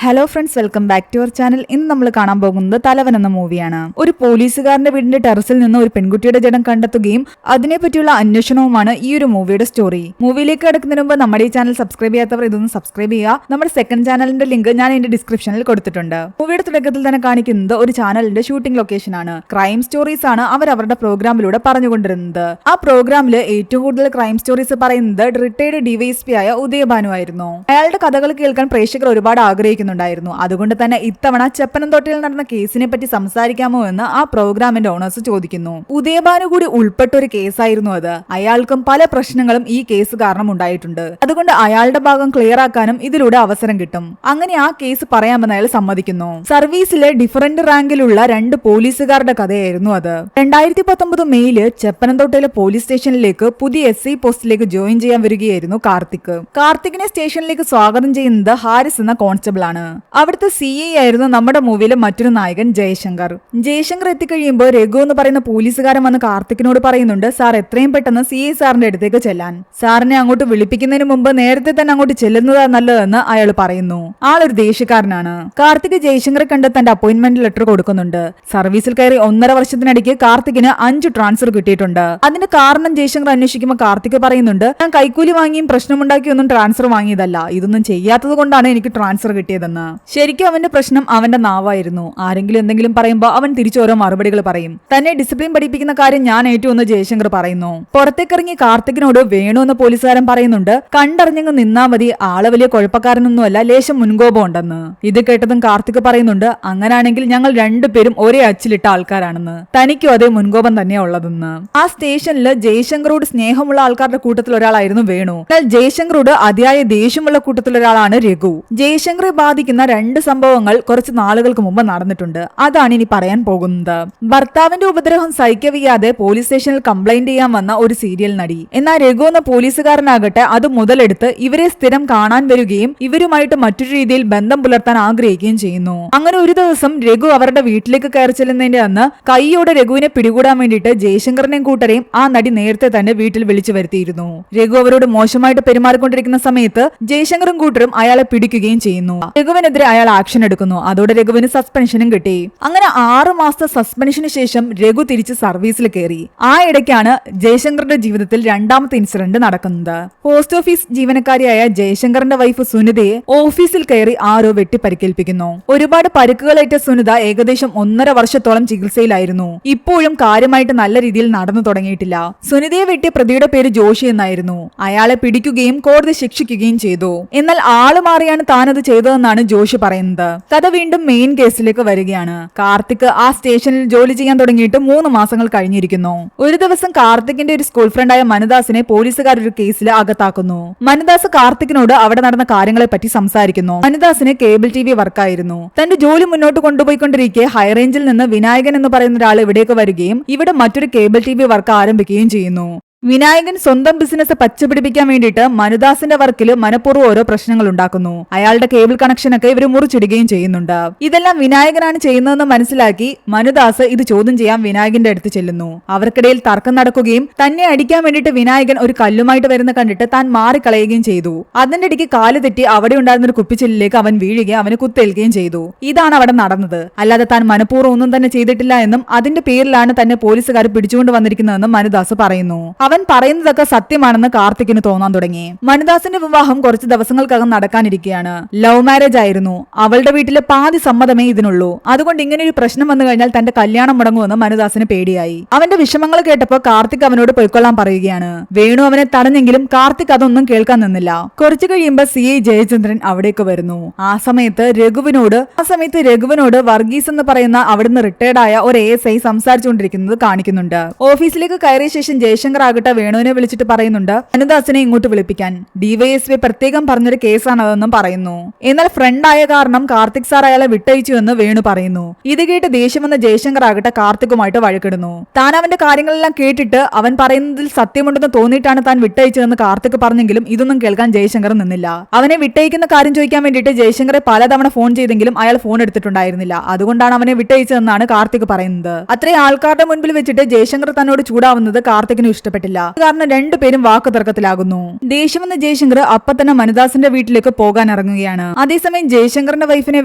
Hello friends, welcome back to our channel. ഇന്ന് നമ്മൾ കാണാൻ പോകുന്നത് തലവൻ എന്ന മൂവിയാണ്. ഒരു പോലീസുകാരന്റെ വീടിന്റെ ടെറസിൽ നിന്ന് ഒരു പെൺകുട്ടിയുടെ ജഡം കണ്ടെത്തുകയും അതിനെപ്പറ്റിയുള്ള അന്വേഷണവുമാണ് ഈ ഒരു മൂവിയുടെ സ്റ്റോറി. മൂവിയിലേക്ക് കിടക്കുന്നതിന് മുമ്പ് നമ്മുടെ ഈ ചാനൽ സബ്സ്ക്രൈബ് ചെയ്യാത്തവർ ഇതൊന്ന് സബ്സ്ക്രൈബ് ചെയ്യുക. നമ്മുടെ സെക്കൻഡ് ചാനലിന്റെ ലിങ്ക് ഞാൻ എന്റെ ഡിസ്ക്രിപ്ഷനിൽ കൊടുത്തിട്ടുണ്ട്. മൂവിയുടെ തുടക്കത്തിൽ തന്നെ കാണിക്കുന്നത് ഒരു ചാനലിന്റെ ഷൂട്ടിംഗ് ലൊക്കേഷൻ ആണ്. ക്രൈം സ്റ്റോറീസ് ആണ് അവർ അവരുടെ പ്രോഗ്രാമിലൂടെ പറഞ്ഞുകൊണ്ടിരുന്നത്. ആ പ്രോഗ്രാമിൽ ഏറ്റവും കൂടുതൽ ക്രൈം സ്റ്റോറീസ് പറയുന്നത് റിട്ടയർഡ് ഡിവൈഎസ്പി ആയ ഉദയഭാനു ആയിരുന്നു. അയാളുടെ കഥകൾ കേൾക്കാൻ പ്രേക്ഷകർ ഒരുപാട് ആഗ്രഹിക്കുന്നു. അതുകൊണ്ട് തന്നെ ഇത്തവണ ചെപ്പനംതൊട്ടിയിൽ നടന്ന കേസിനെ പറ്റി സംസാരിക്കാമോ എന്ന് ആ പ്രോഗ്രാമിന്റെ ഓണേഴ്സ് ചോദിക്കുന്നു. ഉദയഭാനു കൂടി ഉൾപ്പെട്ട ഒരു കേസായിരുന്നു അത്. അയാൾക്കും പല പ്രശ്നങ്ങളും ഈ കേസ് കാരണം ഉണ്ടായിട്ടുണ്ട്. അതുകൊണ്ട് അയാളുടെ ഭാഗം ക്ലിയർ ആക്കാനും ഇതിലൂടെ അവസരം കിട്ടും. അങ്ങനെ ആ കേസ് പറയാമെന്ന് അയാൾ സമ്മതിക്കുന്നു. സർവീസിലെ ഡിഫറന്റ് റാങ്കിലുള്ള 2 പോലീസുകാരുടെ കഥയായിരുന്നു അത്. 2019 മെയില് ചെപ്പനംതൊട്ടയിലെ പോലീസ് സ്റ്റേഷനിലേക്ക് പുതിയ SI പോസ്റ്റിലേക്ക് ജോയിൻ ചെയ്യാൻ വരികയായിരുന്നു കാർത്തിക്. കാർത്തികിനെ സ്റ്റേഷനിലേക്ക് സ്വാഗതം ചെയ്യുന്നത് ഹാരിസ് എന്ന കോൺസ്റ്റബിൾ ആണ്. അവിടുത്തെ CI ആയിരുന്നു നമ്മുടെ മൂവിയിലെ മറ്റൊരു നായകൻ ജയശങ്കർ. ജയശങ്കർ എത്തിക്കഴിയുമ്പോൾ രഘു എന്ന് പറയുന്ന പോലീസുകാരൻ വന്ന് കാർത്തികിനോട് പറയുന്നുണ്ട്, സാർ എത്രയും പെട്ടെന്ന് CI സാറിന്റെ അടുത്തേക്ക് ചെല്ലാൻ. സാറിനെ അങ്ങോട്ട് വിളിപ്പിക്കുന്നതിന് മുമ്പ് നേരത്തെ തന്നെ അങ്ങോട്ട് ചെല്ലുന്നതാണ് നല്ലതെന്ന് അയാൾ പറയുന്നു. ആളൊരു ദേഷ്യക്കാരനാണ്. കാർത്തിക് ജയശങ്കറെ കണ്ട് തന്റെ അപ്പോയിന്റ്മെന്റ് ലെറ്റർ കൊടുക്കുന്നുണ്ട്. സർവീസിൽ കയറി 1.5 വർഷത്തിനിടയ്ക്ക് കാർത്തികിന് 5 ട്രാൻസ്ഫർ കിട്ടിയിട്ടുണ്ട്. അതിന്റെ കാരണം ജയശങ്കർ അന്വേഷിക്കുമ്പോൾ കാർത്തിക് പറയുന്നുണ്ട്, ഞാൻ കൈക്കൂലി വാങ്ങിയും പ്രശ്നമുണ്ടാക്കിയൊന്നും ട്രാൻസ്ഫർ വാങ്ങിയതല്ല, ഇതൊന്നും ചെയ്യാത്തത് കൊണ്ടാണ് എനിക്ക് ട്രാൻസ്ഫർ കിട്ടിയതെന്ന്. ശരിക്കും അവന്റെ പ്രശ്നം അവന്റെ നാവായിരുന്നു. ആരെങ്കിലും എന്തെങ്കിലും പറയുമ്പോൾ അവൻ തിരിച്ചോരോ മറുപടികൾ പറയും. തന്നെ ഡിസിപ്ലിൻ പഠിപ്പിക്കുന്ന കാര്യം ഞാൻ ഏറ്റവും ജയശങ്കർ പറയുന്നു. പുറത്തേക്കിറങ്ങി കാർത്തികിനോട് വേണു എന്ന പോലീസുകാരൻ പറയുന്നുണ്ട്, കണ്ടറിഞ്ഞങ്ങ് നിന്നാ മതി, ആള് വലിയ കുഴപ്പക്കാരനൊന്നുമല്ല, ലേശം മുൻകോപം ഉണ്ടെന്ന്. ഇത് കേട്ടതും കാർത്തിക് പറയുന്നുണ്ട്, അങ്ങനാണെങ്കിൽ ഞങ്ങൾ 2 പേരും ഒരേ അച്ചിലിട്ട ആൾക്കാരാണെന്ന്, തനിക്കും അതേ മുൻകോപം തന്നെയാ ഉള്ളതെന്ന്. ആ സ്റ്റേഷനിൽ ജയശങ്കറോട് സ്നേഹമുള്ള ആൾക്കാരുടെ കൂട്ടത്തിൽ ഒരാളായിരുന്നു വേണു. എന്നാൽ ജയശങ്കറോട് അതിയായ ദേഷ്യമുള്ള കൂട്ടത്തിൽ ഒരാളാണ് രഘു. ജയശങ്കറെ ബാധിക്കുന്ന 2 സംഭവങ്ങൾ കുറച്ച് നാളുകൾക്ക് മുമ്പ് നടന്നിട്ടുണ്ട്. അതാണ് ഇനി പറയാൻ പോകുന്നത്. ഭർത്താവിന്റെ ഉപദ്രവം സഹിക്കവയ്യാതെ പോലീസ് സ്റ്റേഷനിൽ കംപ്ലൈന്റ് ചെയ്യാൻ വന്ന ഒരു സീരിയൽ നടി. എന്നാൽ രഘു എന്ന പോലീസുകാരനാകട്ടെ അത് മുതലെടുത്ത് ഇവരെ സ്ഥിരം കാണാൻ വരികയും ഇവരുമായിട്ട് മറ്റൊരു രീതിയിൽ ബന്ധം പുലർത്താൻ ആഗ്രഹിക്കുകയും ചെയ്യുന്നു. അങ്ങനെ ഒരു ദിവസം രഘു അവരുടെ വീട്ടിലേക്ക് കയറി ചെല്ലുന്നതിന്റെ അന്ന് കൈയോടെ രഘുവിനെ പിടികൂടാൻ വേണ്ടിയിട്ട് ജയശങ്കറിനെയും കൂട്ടരെയും ആ നടി നേരത്തെ തന്നെ വീട്ടിൽ വിളിച്ചു വരുത്തിയിരുന്നു. രഘു അവരോട് മോശമായിട്ട് പെരുമാറിക്കൊണ്ടിരിക്കുന്ന സമയത്ത് ജയശങ്കറും കൂട്ടരും അയാളെ പിടിക്കുകയും ചെയ്യുന്നു. രഘുവിനെതിരെ അയാൾ ആക്ഷൻ എടുക്കുന്നു. അതോടെ രഘുവിന് സസ്പെൻഷനും കിട്ടി. അങ്ങനെ 6 മാസത്തെ സസ്പെൻഷന് ശേഷം രഘു തിരിച്ച് സർവീസിൽ കയറി. ആ ഇടയ്ക്കാണ് ജയശങ്കറിന്റെ ജീവിതത്തിൽ 2ാമത്തെ ഇൻസിഡന്റ് നടക്കുന്നത്. പോസ്റ്റ് ഓഫീസ് ജീവനക്കാരിയായ ജയശങ്കറിന്റെ വൈഫ് സുനിതയെ ഓഫീസിൽ കയറി ആരോ വെട്ടി പരിക്കേൽപ്പിക്കുന്നു. ഒരുപാട് പരിക്കുകളേറ്റ സുനിത ഏകദേശം 1.5 വർഷത്തോളം ചികിത്സയിലായിരുന്നു. ഇപ്പോഴും കാര്യമായിട്ട് നല്ല രീതിയിൽ നടന്നു തുടങ്ങിയിട്ടില്ല. സുനിതയെ വെട്ടിയ പ്രതിയുടെ പേര് ജോഷി എന്നായിരുന്നു. അയാളെ പിടിക്കുകയും കോടതി ശിക്ഷിക്കുകയും ചെയ്തു. എന്നാൽ ആള് മാറിയാണ് താനത് ചെയ്തതെന്നാണ് ജോഷി പറയുന്നത്. കഥ വീണ്ടും മെയിൻ കേസിലേക്ക് വരികയാണ്. കാർത്തിക് ആ സ്റ്റേഷനിൽ ജോലി ചെയ്യാൻ തുടങ്ങിയിട്ട് 3 മാസങ്ങൾ കഴിഞ്ഞിരിക്കുന്നു. ഒരു ദിവസം കാർത്തികിന്റെ ഒരു സ്കൂൾ ഫ്രണ്ടായ മനുദാസിനെ പോലീസുകാർ ഒരു കേസിൽ അകത്താക്കുന്നു. മനുദാസ് കാർത്തികിനോട് അവിടെ നടന്ന കാര്യങ്ങളെ പറ്റി സംസാരിക്കുന്നു. മനുദാസിന് കേബിൾ TV വർക്കായിരുന്നു. തന്റെ ജോലി മുന്നോട്ട് കൊണ്ടുപോയിക്കൊണ്ടിരിക്കെ ഹൈറേഞ്ചിൽ നിന്ന് വിനായകൻ എന്ന് പറയുന്ന ഒരാൾ ഇവിടേക്ക് വരികയും ഇവിടെ മറ്റൊരു കേബിൾ TV വർക്ക് ആരംഭിക്കുകയും ചെയ്യുന്നു. വിനായകൻ സ്വന്തം ബിസിനസ് പച്ചപിടിപ്പിക്കാൻ വേണ്ടിയിട്ട് മനുദാസിന്റെ വർക്കിൽ മനഃപൂർവ്വം ഓരോ പ്രശ്നങ്ങൾ ഉണ്ടാക്കുന്നു. അയാളുടെ കേബിൾ കണക്ഷനൊക്കെ ഇവർ മുറിച്ചിടുകയും ചെയ്യുന്നുണ്ട്. ഇതെല്ലാം വിനായകനാണ് ചെയ്യുന്നതെന്ന് മനസ്സിലാക്കി മനുദാസ് ഇത് ചോദ്യം ചെയ്യാൻ വിനായകന്റെ അടുത്ത് ചെല്ലുന്നു. അവർക്കിടയിൽ തർക്കം നടക്കുകയും തന്നെ അടിക്കാൻ വേണ്ടിയിട്ട് വിനായകൻ ഒരു കല്ലുമായിട്ട് വരുന്ന കണ്ടിട്ട് താൻ മാറിക്കളയുകയും ചെയ്തു. അതിന്റെ ഇടയ്ക്ക് കാല് തെറ്റി അവിടെ ഉണ്ടായിരുന്ന ഒരു കുപ്പിച്ചില്ലിലേക്ക് അവൻ വീഴുകയും അവന് കുത്തേൽക്കുകയും ചെയ്തു. ഇതാണ് അവിടെ നടന്നത്. അല്ലാതെ താൻ മനഃപൂർവ്വം ഒന്നും തന്നെ ചെയ്തിട്ടില്ല എന്നും അതിന്റെ പേരിലാണ് തന്നെ പോലീസുകാർ പിടിച്ചുകൊണ്ട് വന്നിരിക്കുന്നതെന്നും മനുദാസ് പറയുന്നു. അവൻ പറയുന്നതൊക്കെ സത്യമാണെന്ന് കാർത്തികിന് തോന്നാൻ തുടങ്ങി. മനുദാസിന്റെ വിവാഹം കുറച്ച് ദിവസങ്ങൾക്കകം നടക്കാനിരിക്കുകയാണ്. ലവ് മാരേജ് ആയിരുന്നു. അവളുടെ വീട്ടിലെ പാതി സമ്മതമേ ഇതിനുള്ളൂ. അതുകൊണ്ട് ഇങ്ങനെ ഒരു പ്രശ്നം വന്നു കഴിഞ്ഞാൽ തന്റെ കല്യാണം മുടങ്ങുമെന്ന് മനുദാസിന് പേടിയായി. അവന്റെ വിഷമങ്ങൾ കേട്ടപ്പോൾ കാർത്തിക് അവനോട് പൊയ്ക്കൊള്ളാൻ പറയുകയാണ്. വേണു അവനെ തടഞ്ഞെങ്കിലും കാർത്തിക് അതൊന്നും കേൾക്കാൻ നിന്നില്ല. കുറച്ചു കഴിയുമ്പോൾ CI ജയചന്ദ്രൻ അവിടേക്ക് വരുന്നു. ആ സമയത്ത് രഘുവിനോട് വർഗീസ് എന്ന് പറയുന്ന അവിടുന്ന് റിട്ടയർഡ് ആയ ഒരു ASI സംസാരിച്ചുകൊണ്ടിരിക്കുന്നത് കാണിക്കുന്നുണ്ട്. ഓഫീസിലേക്ക് കയറിയ ശേഷം ജയശങ്കർ വേണുവിനെ വിളിച്ചിട്ട് പറയുന്നുണ്ട്, മനുദാസിനെ ഇങ്ങോട്ട് വിളിപ്പിക്കാൻ. DYSP പ്രത്യേകം പറഞ്ഞൊരു കേസാണ് അതെന്നും പറയുന്നു. എന്നാൽ ഫ്രണ്ട് ആയ കാരണം കാർത്തിക് സാർ അയാളെ വിട്ടയച്ചു എന്ന് വേണു പറയുന്നു. ഇത് കേട്ട് ദേഷ്യം വന്ന ജയശങ്കർ കാർത്തികുമായിട്ട് വഴക്കിടുന്നു. താൻ അവന്റെ കാര്യങ്ങളെല്ലാം കേട്ടിട്ട് അവൻ പറയുന്നതിൽ സത്യമുണ്ടെന്ന് തോന്നിയിട്ടാണ് താൻ വിട്ടയച്ചതെന്ന് കാർത്തിക് പറഞ്ഞെങ്കിലും ഇതൊന്നും കേൾക്കാൻ ജയശങ്കർ നിന്നില്ല. അവനെ വിട്ടയക്കുന്ന കാര്യം ചോദിക്കാൻ വേണ്ടിയിട്ട് ജയശങ്കറെ പലതവണ ഫോൺ ചെയ്തെങ്കിലും അയാൾ ഫോൺ എടുത്തിട്ടുണ്ടായിരുന്നില്ല. അതുകൊണ്ടാണ് അവനെ വിട്ടയച്ചതെന്നാണ് കാർത്തിക് പറയുന്നത്. അത്രയും ആൾക്കാരുടെ മുൻപിൽ വെച്ചിട്ട് ജയശങ്കർ തന്നോട് ചൂടാവുന്നത് കാർത്തികിന് ഇഷ്ടപ്പെട്ടില്ല. പറ്റില്ല. കാരണം രണ്ടുപേരും വാക്ക് തർക്കത്തിലാകുന്നു. ദേഷ്യം വന്ന ജയശങ്കർ അപ്പൊ തന്നെ മനുദാസിന്റെ വീട്ടിലേക്ക് പോകാൻ ഇറങ്ങുകയാണ്. അതേസമയം ജയശങ്കറിന്റെ വൈഫിനെ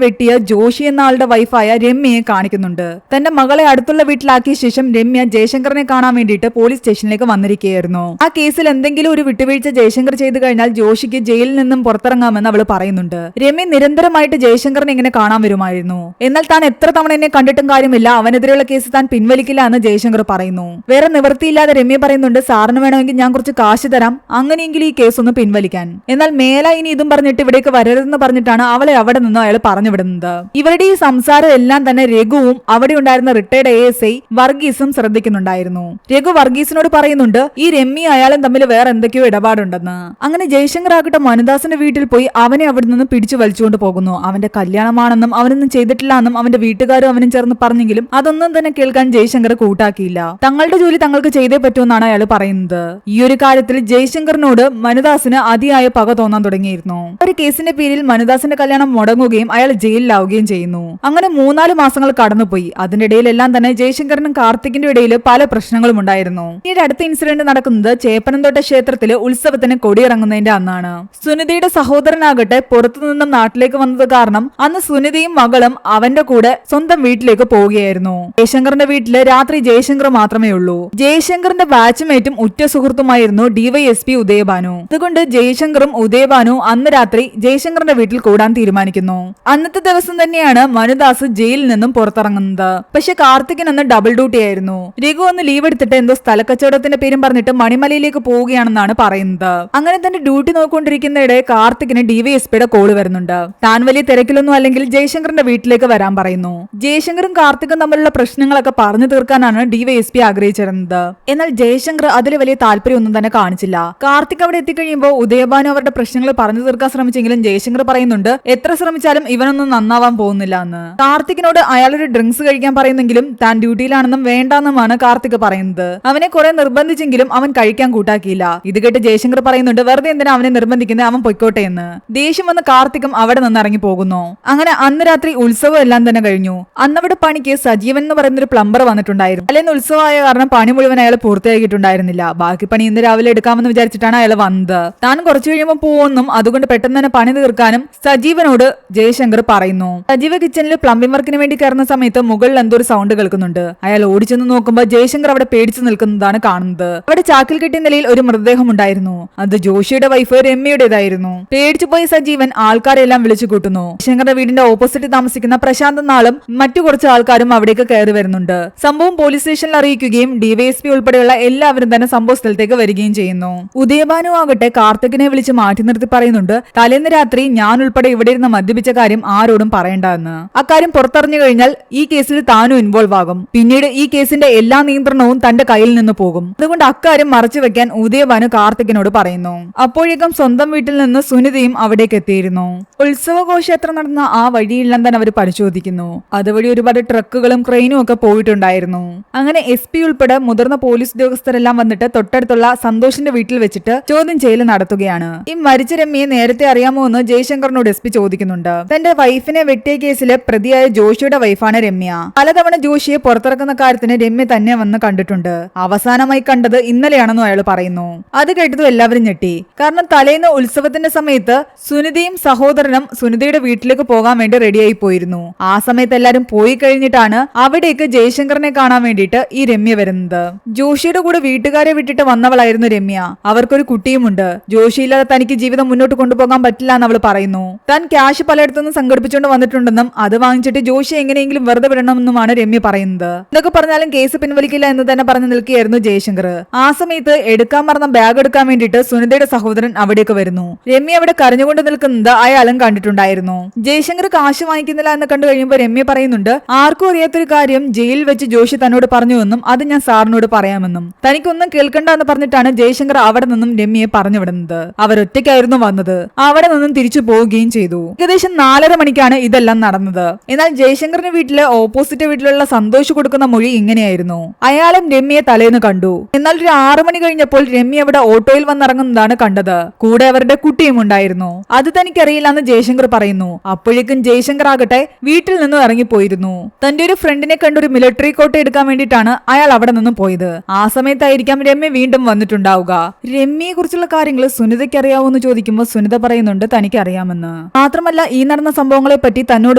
വെട്ടിയ ജോഷി എന്ന ആളുടെ വൈഫായ രമ്യയെ കാണിക്കുന്നുണ്ട്. തന്റെ മകളെ അടുത്തുള്ള വീട്ടിലാക്കിയ ശേഷം രമ്യ ജയശങ്കറിനെ കാണാൻ വേണ്ടിയിട്ട് പോലീസ് സ്റ്റേഷനിലേക്ക് വന്നിരിക്കുകയായിരുന്നു. ആ കേസിൽ എന്തെങ്കിലും ഒരു വിട്ടുവീഴ്ച ജയശങ്കർ ചെയ്തു കഴിഞ്ഞാൽ ജോഷിക്ക് ജയിലിൽ നിന്നും പുറത്തിറങ്ങാമെന്ന് അവള് പറയുന്നുണ്ട്. രമ്യ നിരന്തരമായിട്ട് ജയശങ്കറിനെ ഇങ്ങനെ കാണാൻ വരുമായിരുന്നു. എന്നാൽ താൻ എത്ര തവണ എന്നെ കണ്ടിട്ടും കാര്യമില്ല, അവനെതിരെയുള്ള കേസ് താൻ പിൻവലിക്കില്ല എന്ന് ജയശങ്കർ പറയുന്നു. വേറെ നിവൃത്തിയില്ലാതെ രമ്യ പറയുന്നുണ്ട്, സാറിന് വേണമെങ്കിൽ ഞാൻ കുറച്ച് കാശ് തരാം, അങ്ങനെയെങ്കിൽ ഈ കേസ് ഒന്ന് പിൻവലിക്കാൻ. എന്നാൽ മേല ഇനി ഇതും പറഞ്ഞിട്ട് ഇവിടേക്ക് വരരുതെന്ന് പറഞ്ഞിട്ടാണ് അവളെ അവിടെ നിന്ന് അയാൾ പറഞ്ഞു വിടുന്നത്. ഇവരുടെ ഈ സംസാരം എല്ലാം തന്നെ രഘുവും അവിടെ ഉണ്ടായിരുന്ന റിട്ടയർഡ് ASI വർഗീസും ശ്രദ്ധിക്കുന്നുണ്ടായിരുന്നു. രഘു വർഗീസിനോട് പറയുന്നുണ്ട് ഈ രമ്യ അയാളും തമ്മിൽ വേറെ എന്തൊക്കെയോ ഇടപാടുണ്ടെന്ന്. അങ്ങനെ ജയശങ്കർ ആകട്ടെ മനുദാസിന്റെ വീട്ടിൽ പോയി അവനെ അവിടെ നിന്ന് പിടിച്ചു വലിച്ചുകൊണ്ട് പോകുന്നു. അവന്റെ കല്യാണമാണെന്നും അവനൊന്നും ചെയ്തിട്ടില്ല എന്നും അവന്റെ വീട്ടുകാരും അവനും ചേർന്ന് പറഞ്ഞെങ്കിലും അതൊന്നും തന്നെ കേൾക്കാൻ ജയശങ്കർ കൂട്ടാക്കിയില്ല. തങ്ങളുടെ ജോലി തങ്ങൾക്ക് ചെയ്തേ പറ്റുമെന്നാണ് അയാൾ പറയുന്നത്. ഈ ഒരു കാര്യത്തിൽ ജയശങ്കറിനോട് മനുദാസിന് അതിയായ പക തോന്നാൻ തുടങ്ങിയിരുന്നു. ഒരു കേസിന്റെ പേരിൽ മനുദാസിന്റെ കല്യാണം മുടങ്ങുകയും അയാൾ ജയിലിലാവുകയും ചെയ്യുന്നു. അങ്ങനെ 3-4 മാസങ്ങൾ കടന്നുപോയി. അതിന്റെ ഇടയിലെല്ലാം തന്നെ ജയശങ്കറിനും കാർത്തികിന്റെ ഇടയിൽ പല പ്രശ്നങ്ങളും ഉണ്ടായിരുന്നു. പിന്നീട് അടുത്ത ഇൻസിഡന്റ് നടക്കുന്നത് ചേപ്പനംതോട്ട ക്ഷേത്രത്തില് ഉത്സവത്തിന് കൊടിയിറങ്ങുന്നതിന്റെ അന്നാണ്. സുനിതയുടെ സഹോദരനാകട്ടെ പുറത്തുനിന്നും നാട്ടിലേക്ക് വന്നത് കാരണം അന്ന് സുനിതയും മകളും അവന്റെ കൂടെ സ്വന്തം വീട്ടിലേക്ക് പോവുകയായിരുന്നു. ജയശങ്കറിന്റെ വീട്ടില് രാത്രി ജയശങ്കർ മാത്രമേ ഉള്ളൂ. ജയശങ്കറിന്റെ ബാച്ച്മേറ്റും ഉറ്റ സുഹൃത്തുമായിരുന്നു DYSP ഉദയഭാനു. അതുകൊണ്ട് ജയശങ്കറും ഉദയഭാനു അന്ന് രാത്രി ജയശങ്കറിന്റെ വീട്ടിൽ കൂടാൻ തീരുമാനിക്കുന്നു. അന്നത്തെ ദിവസം തന്നെയാണ് മനുദാസ് ജയിലിൽ നിന്നും പുറത്തിറങ്ങുന്നത്. പക്ഷെ കാർത്തികൻ അന്ന് ഡബിൾ ഡ്യൂട്ടി ആയിരുന്നു. രഘു ഒന്ന് ലീവ് എടുത്തിട്ട് എന്തോ സ്ഥലക്കച്ചവടത്തിന്റെ പേരും പറഞ്ഞിട്ട് മണിമലയിലേക്ക് പോവുകയാണെന്നാണ് പറയുന്നത്. അങ്ങനെ തന്നെ ഡ്യൂട്ടി നോക്കിക്കൊണ്ടിരിക്കുന്നതിടെ കാർത്തികിന് DYSPയുടെ കോള് വരുന്നുണ്ട്. താൻ വലിയ തിരക്കിലൊന്നും അല്ലെങ്കിൽ ജയശങ്കറിന്റെ വീട്ടിലേക്ക് വരാൻ പറയുന്നു. ജയശങ്കറും കാർത്തികും തമ്മിലുള്ള പ്രശ്നങ്ങളൊക്കെ പറഞ്ഞു തീർക്കാനാണ് DYSP ആഗ്രഹിച്ചിരുന്നത്. എന്നാൽ ജയശങ്കർ അതിൽ വലിയ താല്പര്യമൊന്നും തന്നെ കാണിച്ചില്ല. കാർത്തിക് അവിടെ എത്തിക്കഴിയുമ്പോൾ ഉദയഭാനു അവരുടെ പ്രശ്നങ്ങൾ പറഞ്ഞു തീർക്കാൻ ശ്രമിച്ചെങ്കിലും ജയശങ്കർ പറയുന്നുണ്ട് എത്ര ശ്രമിച്ചാലും ഇവനൊന്നും നന്നാവാൻ പോകുന്നില്ല എന്ന്. കാർത്തികിനോട് അയാളൊരു ഡ്രിങ്ക്സ് കഴിക്കാൻ പറയുന്നെങ്കിലും താൻ ഡ്യൂട്ടിയിലാണെന്നും വേണ്ടെന്നുമാണ് കാർത്തിക് പറയുന്നത്. അവനെ കുറെ നിർബന്ധിച്ചെങ്കിലും അവൻ കഴിക്കാൻ കൂട്ടാക്കിയില്ല. ഇത് കേട്ട് ജയശങ്കർ പറയുന്നുണ്ട് വെറുതെ എന്തിനാ അവനെ നിർബന്ധിക്കുന്നത്, അവൻ പൊയ്ക്കോട്ടെ എന്ന്. ദേഷ്യം വന്ന് കാർത്തികും അവിടെ നിന്ന് ഇറങ്ങി പോകുന്നു. അങ്ങനെ അന്ന് രാത്രി ഉത്സവം എല്ലാം തന്നെ കഴിഞ്ഞു. അന്നവിടെ പണിക്ക് സജീവൻ എന്ന് പറയുന്ന ഒരു പ്ലംബർ വന്നിട്ടുണ്ടായിരുന്നു. അല്ലെന്ന് ഉത്സവമായ കാരണം പണി മുഴുവൻ അയാൾ പൂർത്തിയാക്കിയിട്ടുണ്ടായിരുന്നില്ല. ബാക്കി പണി ഇന്ന് രാവിലെ എടുക്കാമെന്ന് വിചാരിച്ചിട്ടാണ് അയാൾ വന്നത്. താൻ കുറച്ചു കഴിയുമ്പോൾ പോകുമെന്നും അതുകൊണ്ട് പെട്ടെന്ന് തന്നെ പണി തീർക്കാനും സജീവനോട് ജയശങ്കർ പറയുന്നു. സജീവ കിച്ചണിൽ പ്ലംബിംഗ് വർക്കിന് വേണ്ടി കയറുന്ന സമയത്ത് മുകളിൽ എന്തോ ഒരു സൗണ്ട് കേൾക്കുന്നുണ്ട്. അയാൾ ഓടിച്ചെന്ന് നോക്കുമ്പോൾ ജയശങ്കർ അവിടെ പേടിച്ചു നിൽക്കുന്നതാണ് കാണുന്നത്. അവിടെ ചാക്കിൽ കെട്ടിയ നിലയിൽ ഒരു മൃതദേഹം ഉണ്ടായിരുന്നു. അത് ജോഷിയുടെ വൈഫ് രമ്യയുടേതായിരുന്നു. പേടിച്ചു പോയ സജീവൻ ആൾക്കാരെല്ലാം വിളിച്ചു കൂട്ടുന്നു. ജയശങ്കറിന്റെ വീടിന്റെ ഓപ്പോസിറ്റ് താമസിക്കുന്ന പ്രശാന്ത് നാളും മറ്റു കുറച്ച് ആൾക്കാരും അവിടേക്ക് കയറി വരുന്നുണ്ട്. സംഭവം പോലീസ് സ്റ്റേഷനിൽ അറിയിക്കുകയും DYSP ഉൾപ്പെടെയുള്ള എല്ലാവരും തന്നെ സംഭവ സ്ഥലത്തേക്ക് വരികയും ചെയ്യുന്നു. ഉദയഭാനു ആകട്ടെ കാർത്തികിനെ വിളിച്ച് മാറ്റി നിർത്തി പറയുന്നുണ്ട് തലേന്ന് രാത്രി ഞാൻ ഉൾപ്പെടെ ഇവിടെ ഇരുന്ന് മദ്യപിച്ച കാര്യം ആരോടും പറയേണ്ടെന്ന്. അക്കാര്യം പുറത്തറിഞ്ഞു കഴിഞ്ഞാൽ ഈ കേസിൽ താനും ഇൻവോൾവ് ആകും. പിന്നീട് ഈ കേസിന്റെ എല്ലാ നിയന്ത്രണവും തന്റെ കയ്യിൽ നിന്ന് പോകും. അതുകൊണ്ട് അക്കാര്യം മറച്ചു വെക്കാൻ ഉദയഭാനു കാർത്തികിനോട് പറയുന്നു. അപ്പോഴേക്കും സ്വന്തം വീട്ടിൽ നിന്ന് സുനിതയും അവിടേക്ക് എത്തിയിരുന്നു. ഉത്സവഘോഷയാത്ര നടന്ന ആ വഴിയെല്ലാം തന്നെ അവർ പരിശോധിക്കുന്നു. അതുവഴി ഒരുപാട് ട്രക്കുകളും ക്രെയിനും ഒക്കെ പോയിട്ടുണ്ടായിരുന്നു. അങ്ങനെ SP ഉൾപ്പെടെ മുതിർന്ന പോലീസ് ഉദ്യോഗസ്ഥരെല്ലാം വന്നിട്ട് തൊട്ടടുത്തുള്ള സന്തോഷിന്റെ വീട്ടിൽ വെച്ചിട്ട് ചോദ്യം ചെയ്യൽ നടത്തുകയാണ്. ഈ മരിച്ച രമ്യയെ നേരത്തെ അറിയാമോ എന്ന് ജയശങ്കറിനോട് SP ചോദിക്കുന്നുണ്ട്. തന്റെ വൈഫിനെ വെട്ടിയ കേസിലെ പ്രതിയായ ജോഷിയുടെ വൈഫാണ് രമ്യ. പലതവണ ജോഷിയെ പുറത്തിറക്കുന്ന കാര്യത്തിന് രമ്യ തന്നെ വന്ന് കണ്ടിട്ടുണ്ട്. അവസാനമായി കണ്ടത് ഇന്നലെയാണെന്നും അയാൾ പറയുന്നു. അത് കേട്ടതും എല്ലാവരും ഞെട്ടി. കാരണം തലേന്ന് ഉത്സവത്തിന്റെ സമയത്ത് സുനിതയും സഹോദരനും സുനിതയുടെ വീട്ടിലേക്ക് പോകാൻ വേണ്ടി റെഡിയായി പോയിരുന്നു. ആ സമയത്ത് എല്ലാരും പോയി കഴിഞ്ഞിട്ടാണ് അവിടേക്ക് ജയശങ്കറിനെ കാണാൻ വേണ്ടിയിട്ട് ഈ രമ്യ വരുന്നത്. ജോഷിയുടെ കൂടെ വീട്ടുകാരെ വിട്ടിട്ട് വന്നവളായിരുന്നു രമ്യ. അവർക്കൊരു കുട്ടിയുമുണ്ട്. ജോഷിയില്ലാതെ തനിക്ക് ജീവിതം മുന്നോട്ട് കൊണ്ടുപോകാൻ പറ്റില്ല എന്ന് അവൾ പറയുന്നു. താൻ ക്യാഷ് പലയിടത്തുനിന്നും സംഘടിപ്പിച്ചുകൊണ്ട് വന്നിട്ടുണ്ടെന്നും അത് വാങ്ങിച്ചിട്ട് ജോഷി എങ്ങനെയെങ്കിലും വെറുതെ വിടണമെന്നുമാണ് രമ്യ പറയുന്നത്. എന്തൊക്കെ പറഞ്ഞാലും കേസ് പിൻവലിക്കില്ല എന്ന് തന്നെ പറഞ്ഞു നിൽക്കുകയായിരുന്നു ജയശങ്കർ. ആ സമയത്ത് എടുക്കാൻ മറന്ന ബാഗ് എടുക്കാൻ വേണ്ടിയിട്ട് സുനിതയുടെ സഹോദരൻ അവിടേക്ക് വരുന്നു. രമ്യ അവിടെ കരഞ്ഞുകൊണ്ട് നിൽക്കുന്നത് അയാളും കണ്ടിട്ടുണ്ടായിരുന്നു. ജയശങ്കർ കാശ് വാങ്ങിക്കുന്നില്ല എന്ന് കണ്ടു കഴിയുമ്പോൾ രമ്യ പറയുന്നുണ്ട് ആർക്കും അറിയാത്തൊരു കാര്യം ജയിലിൽ വെച്ച് ജോഷി തന്നോട് പറഞ്ഞുവെന്നും അത് ഞാൻ സാറിനോട് പറയാമെന്നും. തനിക്കൊന്നും കേൾക്കണ്ട എന്ന് പറഞ്ഞിട്ടാണ് ജയശങ്കർ അവിടെ നിന്നും രമ്യയെ പറഞ്ഞു വിടുന്നത്. അവരൊറ്റയ്ക്കായിരുന്നു വന്നത്. അവിടെ നിന്നും തിരിച്ചു പോവുകയും ചെയ്തു. ഏകദേശം 4:30 മണിക്കാണ് ഇതെല്ലാം നടന്നത്. എന്നാൽ ജയശങ്കറിന്റെ വീട്ടിലെ ഓപ്പോസിറ്റ് വീട്ടിലുള്ള സന്തോഷ് കൊടുക്കുന്ന മൊഴി ഇങ്ങനെയായിരുന്നു. അയാളും രമ്യയെ തലേന്ന് കണ്ടു. എന്നാൽ ഒരു 6 മണി കഴിഞ്ഞപ്പോൾ രമ്യ അവിടെ ഓട്ടോയിൽ വന്നിറങ്ങുന്നതാണ് കണ്ടത്. കൂടെ അവരുടെ കുട്ടിയും ഉണ്ടായിരുന്നു. അത് തനിക്കറിയില്ല എന്ന് ജയശങ്കർ പറയുന്നു. അപ്പോഴേക്കും ജയശങ്കർ ആകട്ടെ വീട്ടിൽ നിന്നും ഇറങ്ങിപ്പോയിരുന്നു. തന്റെ ഒരു ഫ്രണ്ടിനെ കണ്ടൊരു മിലിറ്ററി കോട്ട് എടുക്കാൻ വേണ്ടിയിട്ടാണ് അയാൾ അവിടെ നിന്നും പോയത്. ആ സമയത്തായിരിക്കാം ആയിരിക്കാം രമ്യ വീണ്ടും വന്നിട്ടുണ്ടാവുക. രമ്യയെ കുറിച്ചുള്ള കാര്യങ്ങൾ സുനിതയ്ക്ക് അറിയാവോന്ന് ചോദിക്കുമ്പോൾ സുനിത പറയുന്നുണ്ട് തനിക്ക് അറിയാമെന്ന്. മാത്രമല്ല ഈ നടന്ന സംഭവങ്ങളെ പറ്റി തന്നോട്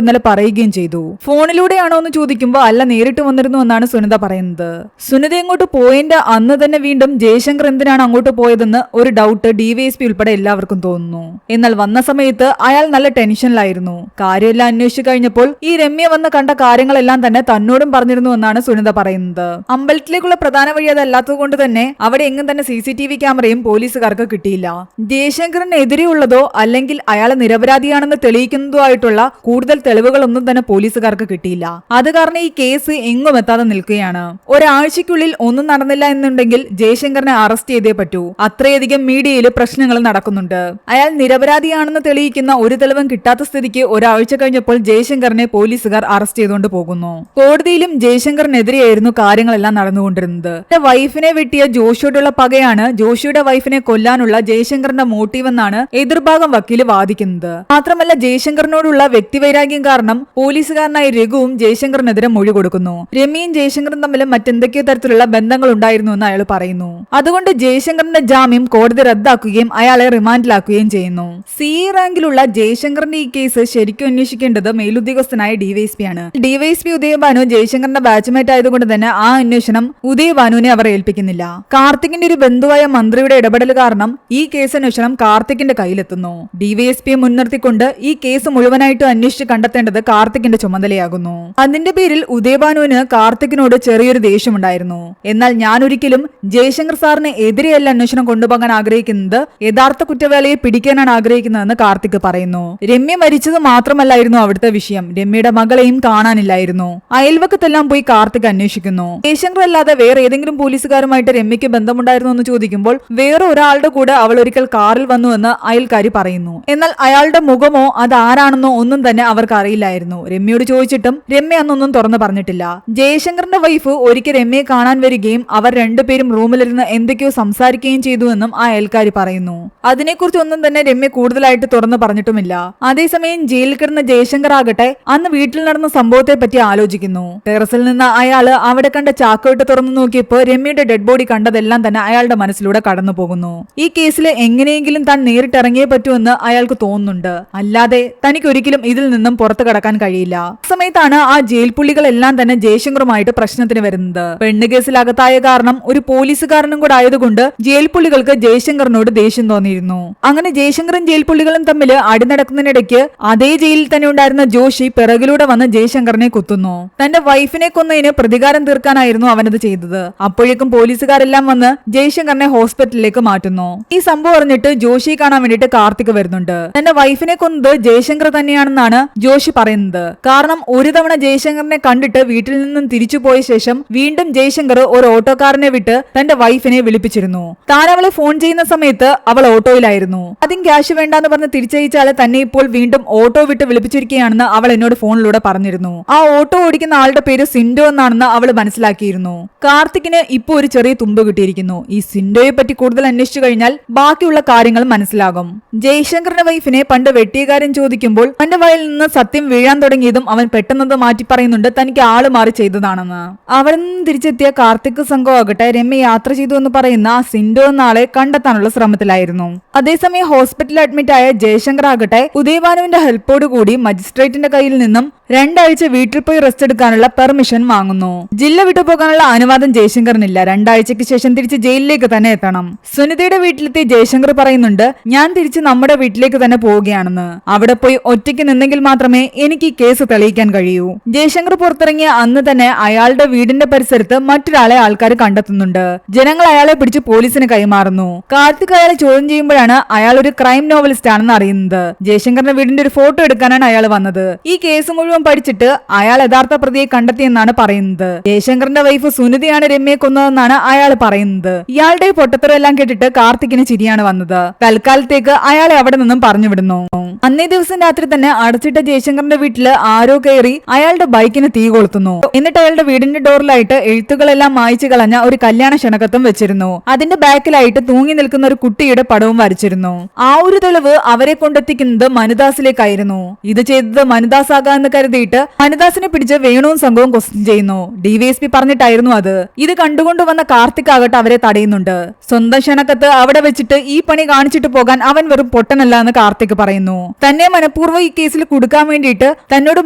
ഇന്നലെ പറയുകയും ചെയ്തു. ഫോണിലൂടെയാണോ എന്ന് ചോദിക്കുമ്പോൾ അല്ല, നേരിട്ട് വന്നിരുന്നു എന്നാണ് സുനിത പറയുന്നത്. സുനിത എങ്ങോട്ട് പോയതിന്റെ അന്ന് തന്നെ വീണ്ടും ജയശങ്കർ എന്തിനാണ് അങ്ങോട്ട് പോയതെന്ന് ഒരു ഡൗട്ട് ഡിവൈഎസ്പി ഉൾപ്പെടെ എല്ലാവർക്കും തോന്നുന്നു. എന്നാൽ വന്ന സമയത്ത് അയാൾ നല്ല ടെൻഷനിലായിരുന്നു. കാര്യമെല്ലാം അന്വേഷിച്ചു കഴിഞ്ഞപ്പോൾ ഈ രമ്യ വന്ന് കണ്ട കാര്യങ്ങളെല്ലാം തന്നെ തന്നോടും പറഞ്ഞിരുന്നു എന്നാണ് സുനിത പറയുന്നത്. അമ്പലത്തിലേക്കുള്ള പ്രധാന വഴി അതല്ലാത്തത് കൊണ്ട് തന്നെ അവിടെ എങ്ങും തന്നെ CCTV ക്യാമറയും പോലീസുകാർക്ക് കിട്ടിയില്ല. ജയശങ്കറിനെതിരെയുള്ളതോ അല്ലെങ്കിൽ അയാളെ നിരപരാധിയാണെന്ന് തെളിയിക്കുന്നതോ ആയിട്ടുള്ള കൂടുതൽ തെളിവുകളൊന്നും തന്നെ പോലീസുകാർക്ക് കിട്ടിയില്ല. അത് കാരണം ഈ കേസ് എങ്ങും എത്താതെ നിൽക്കുകയാണ്. ഒരാഴ്ചയ്ക്കുള്ളിൽ ഒന്നും നടന്നില്ല എന്നുണ്ടെങ്കിൽ ജയശങ്കറിനെ അറസ്റ്റ് ചെയ്തേ പറ്റൂ. അത്രയധികം മീഡിയയിൽ പ്രശ്നങ്ങൾ നടക്കുന്നുണ്ട്. അയാൾ നിരപരാധിയാണെന്ന് തെളിയിക്കുന്ന ഒരു തെളിവും കിട്ടാത്ത സ്ഥിതിക്ക് ഒരാഴ്ച കഴിഞ്ഞപ്പോൾ ജയശങ്കറിനെ പോലീസുകാർ അറസ്റ്റ് ചെയ്തുകൊണ്ട് പോകുന്നു. കോടതിയിലും ജയശങ്കറിനെതിരെയായിരുന്നു കാര്യങ്ങളെല്ലാം നടന്നുകൊണ്ടിരുന്നത്. വൈഫിനെ വെട്ടിയ ജോഷിയോടുള്ള പകയാണ് ജോഷിയുടെ വൈഫിനെ കൊല്ലാനുള്ള ജയശങ്കറിന്റെ മോട്ടീവ് എന്നാണ് എതിർഭാഗം വക്കീല് വാദിക്കുന്നത്. മാത്രമല്ല ജയശങ്കറിനോടുള്ള വ്യക്തിവൈരാഗ്യം കാരണം പോലീസുകാരനായ രഘുവും ജയശങ്കറിനെതിരെ മൊഴി കൊടുക്കുന്നു. രമ്യയും ജയശങ്കറും തമ്മിൽ മറ്റെന്തൊക്കെയോ തരത്തിലുള്ള ബന്ധങ്ങൾ ഉണ്ടായിരുന്നു എന്ന് അയാൾ പറയുന്നു. അതുകൊണ്ട് ജയശങ്കറിന്റെ ജാമ്യം കോടതി റദ്ദാക്കുകയും അയാളെ റിമാൻഡിലാക്കുകയും ചെയ്യുന്നു. സി റാങ്കിലുള്ള ജയശങ്കറിന്റെ ഈ കേസ് ശരിക്കും അന്വേഷിക്കേണ്ടത് മേലുദ്യോഗസ്ഥനായ ഡിവൈഎസ്പി ആണ്. ഡിവൈഎസ്പി ഉദയഭാനു ജയശങ്കറിന്റെ ബാച്ച്മേറ്റ് ആയതുകൊണ്ട് തന്നെ ആ അന്വേഷണം ഉദയഭാനുവിനെ അവർ ഏൽപ്പിക്കുന്നില്ല. കാർത്തികിന്റെ ഒരു ബന്ധുവായ മന്ത്രിയുടെ ഇടപെടൽ കാരണം ഈ കേസ് അന്വേഷണം കാർത്തികിന്റെ കയ്യിലെത്തുന്നു. ഡിവൈഎസ്പിയെ മുൻനിർത്തിക്കൊണ്ട് ഈ കേസ് മുഴുവനായിട്ട് അന്വേഷിച്ച് കണ്ടെത്തേണ്ടത് കാർത്തികിന്റെ ചുമതലയാകുന്നു. അതിന്റെ പേരിൽ ഉദയഭാനുവിന് കാർത്തികിനോട് ചെറിയൊരു ദേഷ്യമുണ്ടായിരുന്നു. എന്നാൽ ഞാൻ ഒരിക്കലും ജയശങ്കർ സാറിന് എതിരെയല്ല അന്വേഷണം കൊണ്ടുപോകാൻ ആഗ്രഹിക്കുന്നത്, യഥാർത്ഥ കുറ്റവാളിയെ പിടിക്കാനാണ് ആഗ്രഹിക്കുന്നതെന്ന് കാർത്തിക് പറയുന്നു. രമ്യ മരിച്ചത് മാത്രമല്ലായിരുന്നു അവിടുത്തെ വിഷയം, രമ്യയുടെ മകളെയും കാണാനില്ലായിരുന്നു. അയൽവക്കത്തെല്ലാം പോയി കാർത്തിക് അന്വേഷിക്കുന്നു. ജയശങ്കർ അല്ലാതെ വേറെ ഏതെങ്കിലും പോലീസുകാരുമായിട്ട് രമ്യയ്ക്ക് ബന്ധമുണ്ടായിരുന്നു എന്ന് ചോദിക്കുമ്പോൾ വേറെ ഒരാളുടെ കൂടെ അവൾ ഒരിക്കൽ കാറിൽ വന്നുവെന്ന് അയൽക്കാരി പറയുന്നു. എന്നാൽ അയാളുടെ മുഖമോ അതാരാണെന്നോ ഒന്നും തന്നെ അവർക്ക് അറിയില്ലായിരുന്നു. രമ്യയോട് ചോദിച്ചിട്ടും രമ്യ അന്നൊന്നും തുറന്നു പറഞ്ഞിട്ടില്ല. ജയശങ്കറിന്റെ വൈഫ് ഒരിക്കൽ രമ്യയെ കാണാൻ വരികയും അവർ രണ്ടുപേരും റൂമിലിരുന്ന് എന്തൊക്കെയോ സംസാരിക്കുകയും ചെയ്തുവെന്നും ആ അയൽക്കാരി പറയുന്നു. അതിനെക്കുറിച്ച് ഒന്നും തന്നെ രമ്യ കൂടുതലായിട്ട് തുറന്നു പറഞ്ഞിട്ടുമില്ല. അതേസമയം ജയിലിൽ കിടന്ന ജയശങ്കർ ആകട്ടെ അന്ന് വീട്ടിൽ നടന്ന സംഭവത്തെ പറ്റി ആലോചിക്കുന്നു. ടെറസിൽ നിന്ന് അയാള് അവിടെ കണ്ട ചാക്കോട്ട് തുറന്നു നോക്കിയപ്പോൾ രമ്യയുടെ ഡെഡ് ബോഡി കണ്ടതെല്ലാം തന്നെ അയാളുടെ മനസ്സിലൂടെ കടന്നു പോകുന്നു. ഈ കേസിൽ എങ്ങനെയെങ്കിലും താൻ നേരിട്ടിറങ്ങിയേ പറ്റുമെന്ന് അയാൾക്ക് തോന്നുന്നുണ്ട്. അല്ലാതെ തനിക്ക് ഒരിക്കലും ഇതിൽ നിന്നും പുറത്തു കടക്കാൻ കഴിയില്ല. ആ സമയത്താണ് ആ ജയിൽ പുള്ളികളെല്ലാം തന്നെ ജയശങ്കറുമായിട്ട് പ്രശ്നത്തിന് വരുന്നത്. പെണ്ണ് കേസിലകത്തായ കാരണം ഒരു പോലീസുകാരനും കൂടെ ആയതുകൊണ്ട് ജയിൽ പുള്ളികൾക്ക് ജയശങ്കറിനോട് ദേഷ്യം തോന്നിയിരുന്നു. അങ്ങനെ ജയശങ്കറും ജയിൽ പുള്ളികളും തമ്മിൽ അടി നടക്കുന്നതിനിടയ്ക്ക് അതേ ജയിലിൽ തന്നെ ഉണ്ടായിരുന്ന ജോഷി പിറകിലൂടെ വന്ന് ജയശങ്കറിനെ കുത്തുന്നു. തന്റെ വൈഫിനെ കൊന്നതിന് പ്രതികാരം തീർക്കാനായിരുന്നു അവനത് ചെയ്തത്. അപ്പോഴേക്കും പോലീസുകാരെല്ലാം വന്ന് ജയശങ്കറിനെ ഹോസ്പിറ്റലിലേക്ക് മാറ്റുന്നു. ഈ സംഭവം അറിഞ്ഞിട്ട് ജോഷിയെ കാണാൻ വേണ്ടിട്ട് കാർത്തിക് വരുന്നുണ്ട്. തന്റെ വൈഫിനെ കൊന്നത് ജയശങ്കർ തന്നെയാണെന്നാണ് ജോഷി പറയുന്നത്. കാരണം ഒരു തവണ ജയശങ്കറിനെ കണ്ടിട്ട് വീട്ടിൽ നിന്നും തിരിച്ചു പോയ ശേഷം വീണ്ടും ജയശങ്കർ ഒരു ഓട്ടോക്കാരനെ വിട്ട് തന്റെ വൈഫിനെ വിളിപ്പിച്ചിരുന്നു. താൻ അവളെ ഫോൺ ചെയ്യുന്ന സമയത്ത് അവൾ ഓട്ടോയിലായിരുന്നു. ആദ്യം ക്യാഷ് വേണ്ടാന്ന് പറഞ്ഞ് തിരിച്ചയച്ചാൽ തന്നെ ഇപ്പോൾ വീണ്ടും ഓട്ടോ വിട്ട് വിളിപ്പിച്ചിരിക്കുകയാണെന്ന് അവൾ എന്നോട് ഫോണിലൂടെ പറഞ്ഞിരുന്നു. ആ ഓട്ടോ ഓടിക്കുന്ന ആളുടെ പേര് സിൻഡോ എന്നാണെന്ന് അവൾ മനസ്സിലാക്കിയിരുന്നു. കാർത്തികിന് ഇപ്പൊ ഒരു ചെറിയ തുമ്പ് കിട്ടിയിരിക്കുന്നു. ഈ സിൻഡോയെ പറ്റി കൂടുതൽ അന്വേഷിച്ചു കഴിഞ്ഞാൽ ബാക്കിയുള്ള കാര്യങ്ങൾ മനസ്സിലാകും. ജയശങ്കറിന്റെ വൈഫിനെ പണ്ട് വെട്ടിയ കാര്യം ചോദിക്കുമ്പോൾ തന്റെ വായിൽ നിന്ന് സത്യം വീഴാൻ തുടങ്ങിയതും അവൻ പെട്ടെന്നത് മാറ്റി പറയുന്നുണ്ട് തനിക്ക് ആള് മാറി ചെയ്തതാണെന്ന്. അവിടെ നിന്ന് തിരിച്ചെത്തിയ കാർത്തിക് സംഘമാകട്ടെ രമ്യ യാത്ര ചെയ്തു എന്ന് പറയുന്ന സിൻഡോ എന്ന ആളെ കണ്ടെത്താനുള്ള ശ്രമത്തിലായിരുന്നു. അതേസമയം ഹോസ്പിറ്റലിൽ അഡ്മിറ്റ് ആയ ജയശങ്കർ ആകട്ടെ ഉദയഭാനുവിന്റെ ഹെൽപ്പോട് കൂടി മജിസ്ട്രേറ്റിന്റെ കയ്യിൽ നിന്നും 2 ആഴ്ച വീട്ടിൽ പോയി റെസ്റ്റ് എടുക്കാനുള്ള പെർമിഷൻ വാങ്ങുന്നു. ജില്ല വിട്ടു പോകാനുള്ള അനുവാദം ജയശങ്കറിനില്ല. 2 ആഴ്ചയ്ക്ക് ശേഷം തിരിച്ച് ജയിലിലേക്ക് തന്നെ എത്തണം. സുനിതയുടെ വീട്ടിലെത്തി ജയശങ്കർ പറയുന്നുണ്ട് ഞാൻ തിരിച്ച് നമ്മുടെ വീട്ടിലേക്ക് തന്നെ പോവുകയാണെന്ന്. അവിടെ പോയി ഒറ്റയ്ക്ക് നിന്നെങ്കിൽ മാത്രമേ എനിക്ക് ഈ കേസ് തെളിയിക്കാൻ കഴിയൂ. ജയശങ്കർ പുറത്തിറങ്ങിയ അന്ന് തന്നെ അയാളുടെ വീടിന്റെ പരിസരത്ത് മറ്റൊരാളെ ആൾക്കാർ കണ്ടെത്തുന്നുണ്ട്. ജനങ്ങൾ അയാളെ പിടിച്ച് പോലീസിന് കൈമാറുന്നു. കാർത്തിക് അയാളെ ചോദ്യം ചെയ്യുമ്പോഴാണ് അയാൾ ഒരു ക്രൈം നോവലിസ്റ്റ് ആണെന്ന് അറിയുന്നത്. ജയശങ്കറിന്റെ വീടിന്റെ ഒരു ഫോട്ടോ എടുക്കാനാണ് അയാൾ വന്നത്. ഈ കേസ് മുഴുവൻ പഠിച്ചിട്ട് അയാൾ യഥാർത്ഥ പ്രതിയെ കണ്ടെത്തിയെന്നാണ് പറയുന്നത്. ജയശങ്കറിന്റെ വൈഫ് സുനിതയാണ് രമ്യയെ കൊന്നതെന്നാണ് അയാൾ പറയുന്നത്. ഇയാളുടെ പൊട്ടത്തരം എല്ലാം കേട്ടിട്ട് കാർത്തികിന് ചിരിയാണ് വന്നത്. തൽക്കാലത്തേക്ക് അയാളെ അവിടെ നിന്നും പറഞ്ഞുവിടുന്നു. അന്നേ ദിവസം രാത്രി തന്നെ അടച്ചിട്ട ജയശങ്കറിന്റെ വീട്ടില് ആരോ കയറി അയാളുടെ ബൈക്കിന് തീ കൊളുത്തുന്നു. എന്നിട്ട് അയാളുടെ വീടിന്റെ ഡോറിലായിട്ട് എഴുത്തുകളെല്ലാം മായ്ച്ചു കളഞ്ഞ ഒരു കല്യാണ ക്ഷണക്കത്തും വെച്ചിരുന്നു. അതിന്റെ ബാക്കിലായിട്ട് തൂങ്ങി നിൽക്കുന്ന ഒരു കുട്ടിയുടെ പടവും വരച്ചിരുന്നു. ആ ഒരു തെളിവ് അവരെ കൊണ്ടെത്തിക്കുന്നത് മനുദാസിലേക്കായിരുന്നു. ഇത് ചെയ്തത് മനുദാസ് ആകാമെന്ന് കരുതിയിട്ട് വനിതാസിനെ പിടിച്ച് വേണുവും സംഘവും ക്വസ്റ്റ്യൻ ചെയ്യുന്നു. ഡിവൈഎസ്പി പറഞ്ഞിട്ടായിരുന്നു അത്. ഇത് കണ്ടുകൊണ്ടുവന്ന കാർത്തിക് ആകട്ടെ അവരെ തടയുന്നുണ്ട്. സ്വന്തം ക്ഷണക്കത്ത് അവിടെ വെച്ചിട്ട് ഈ പണി കാണിച്ചിട്ട് പോകാൻ അവൻ വെറും പൊട്ടനല്ല എന്ന് കാർത്തിക് പറയുന്നു. തന്നെ മനഃപൂർവ്വം ഈ കേസിൽ കുടുക്കാൻ വേണ്ടിയിട്ട് തന്നോട്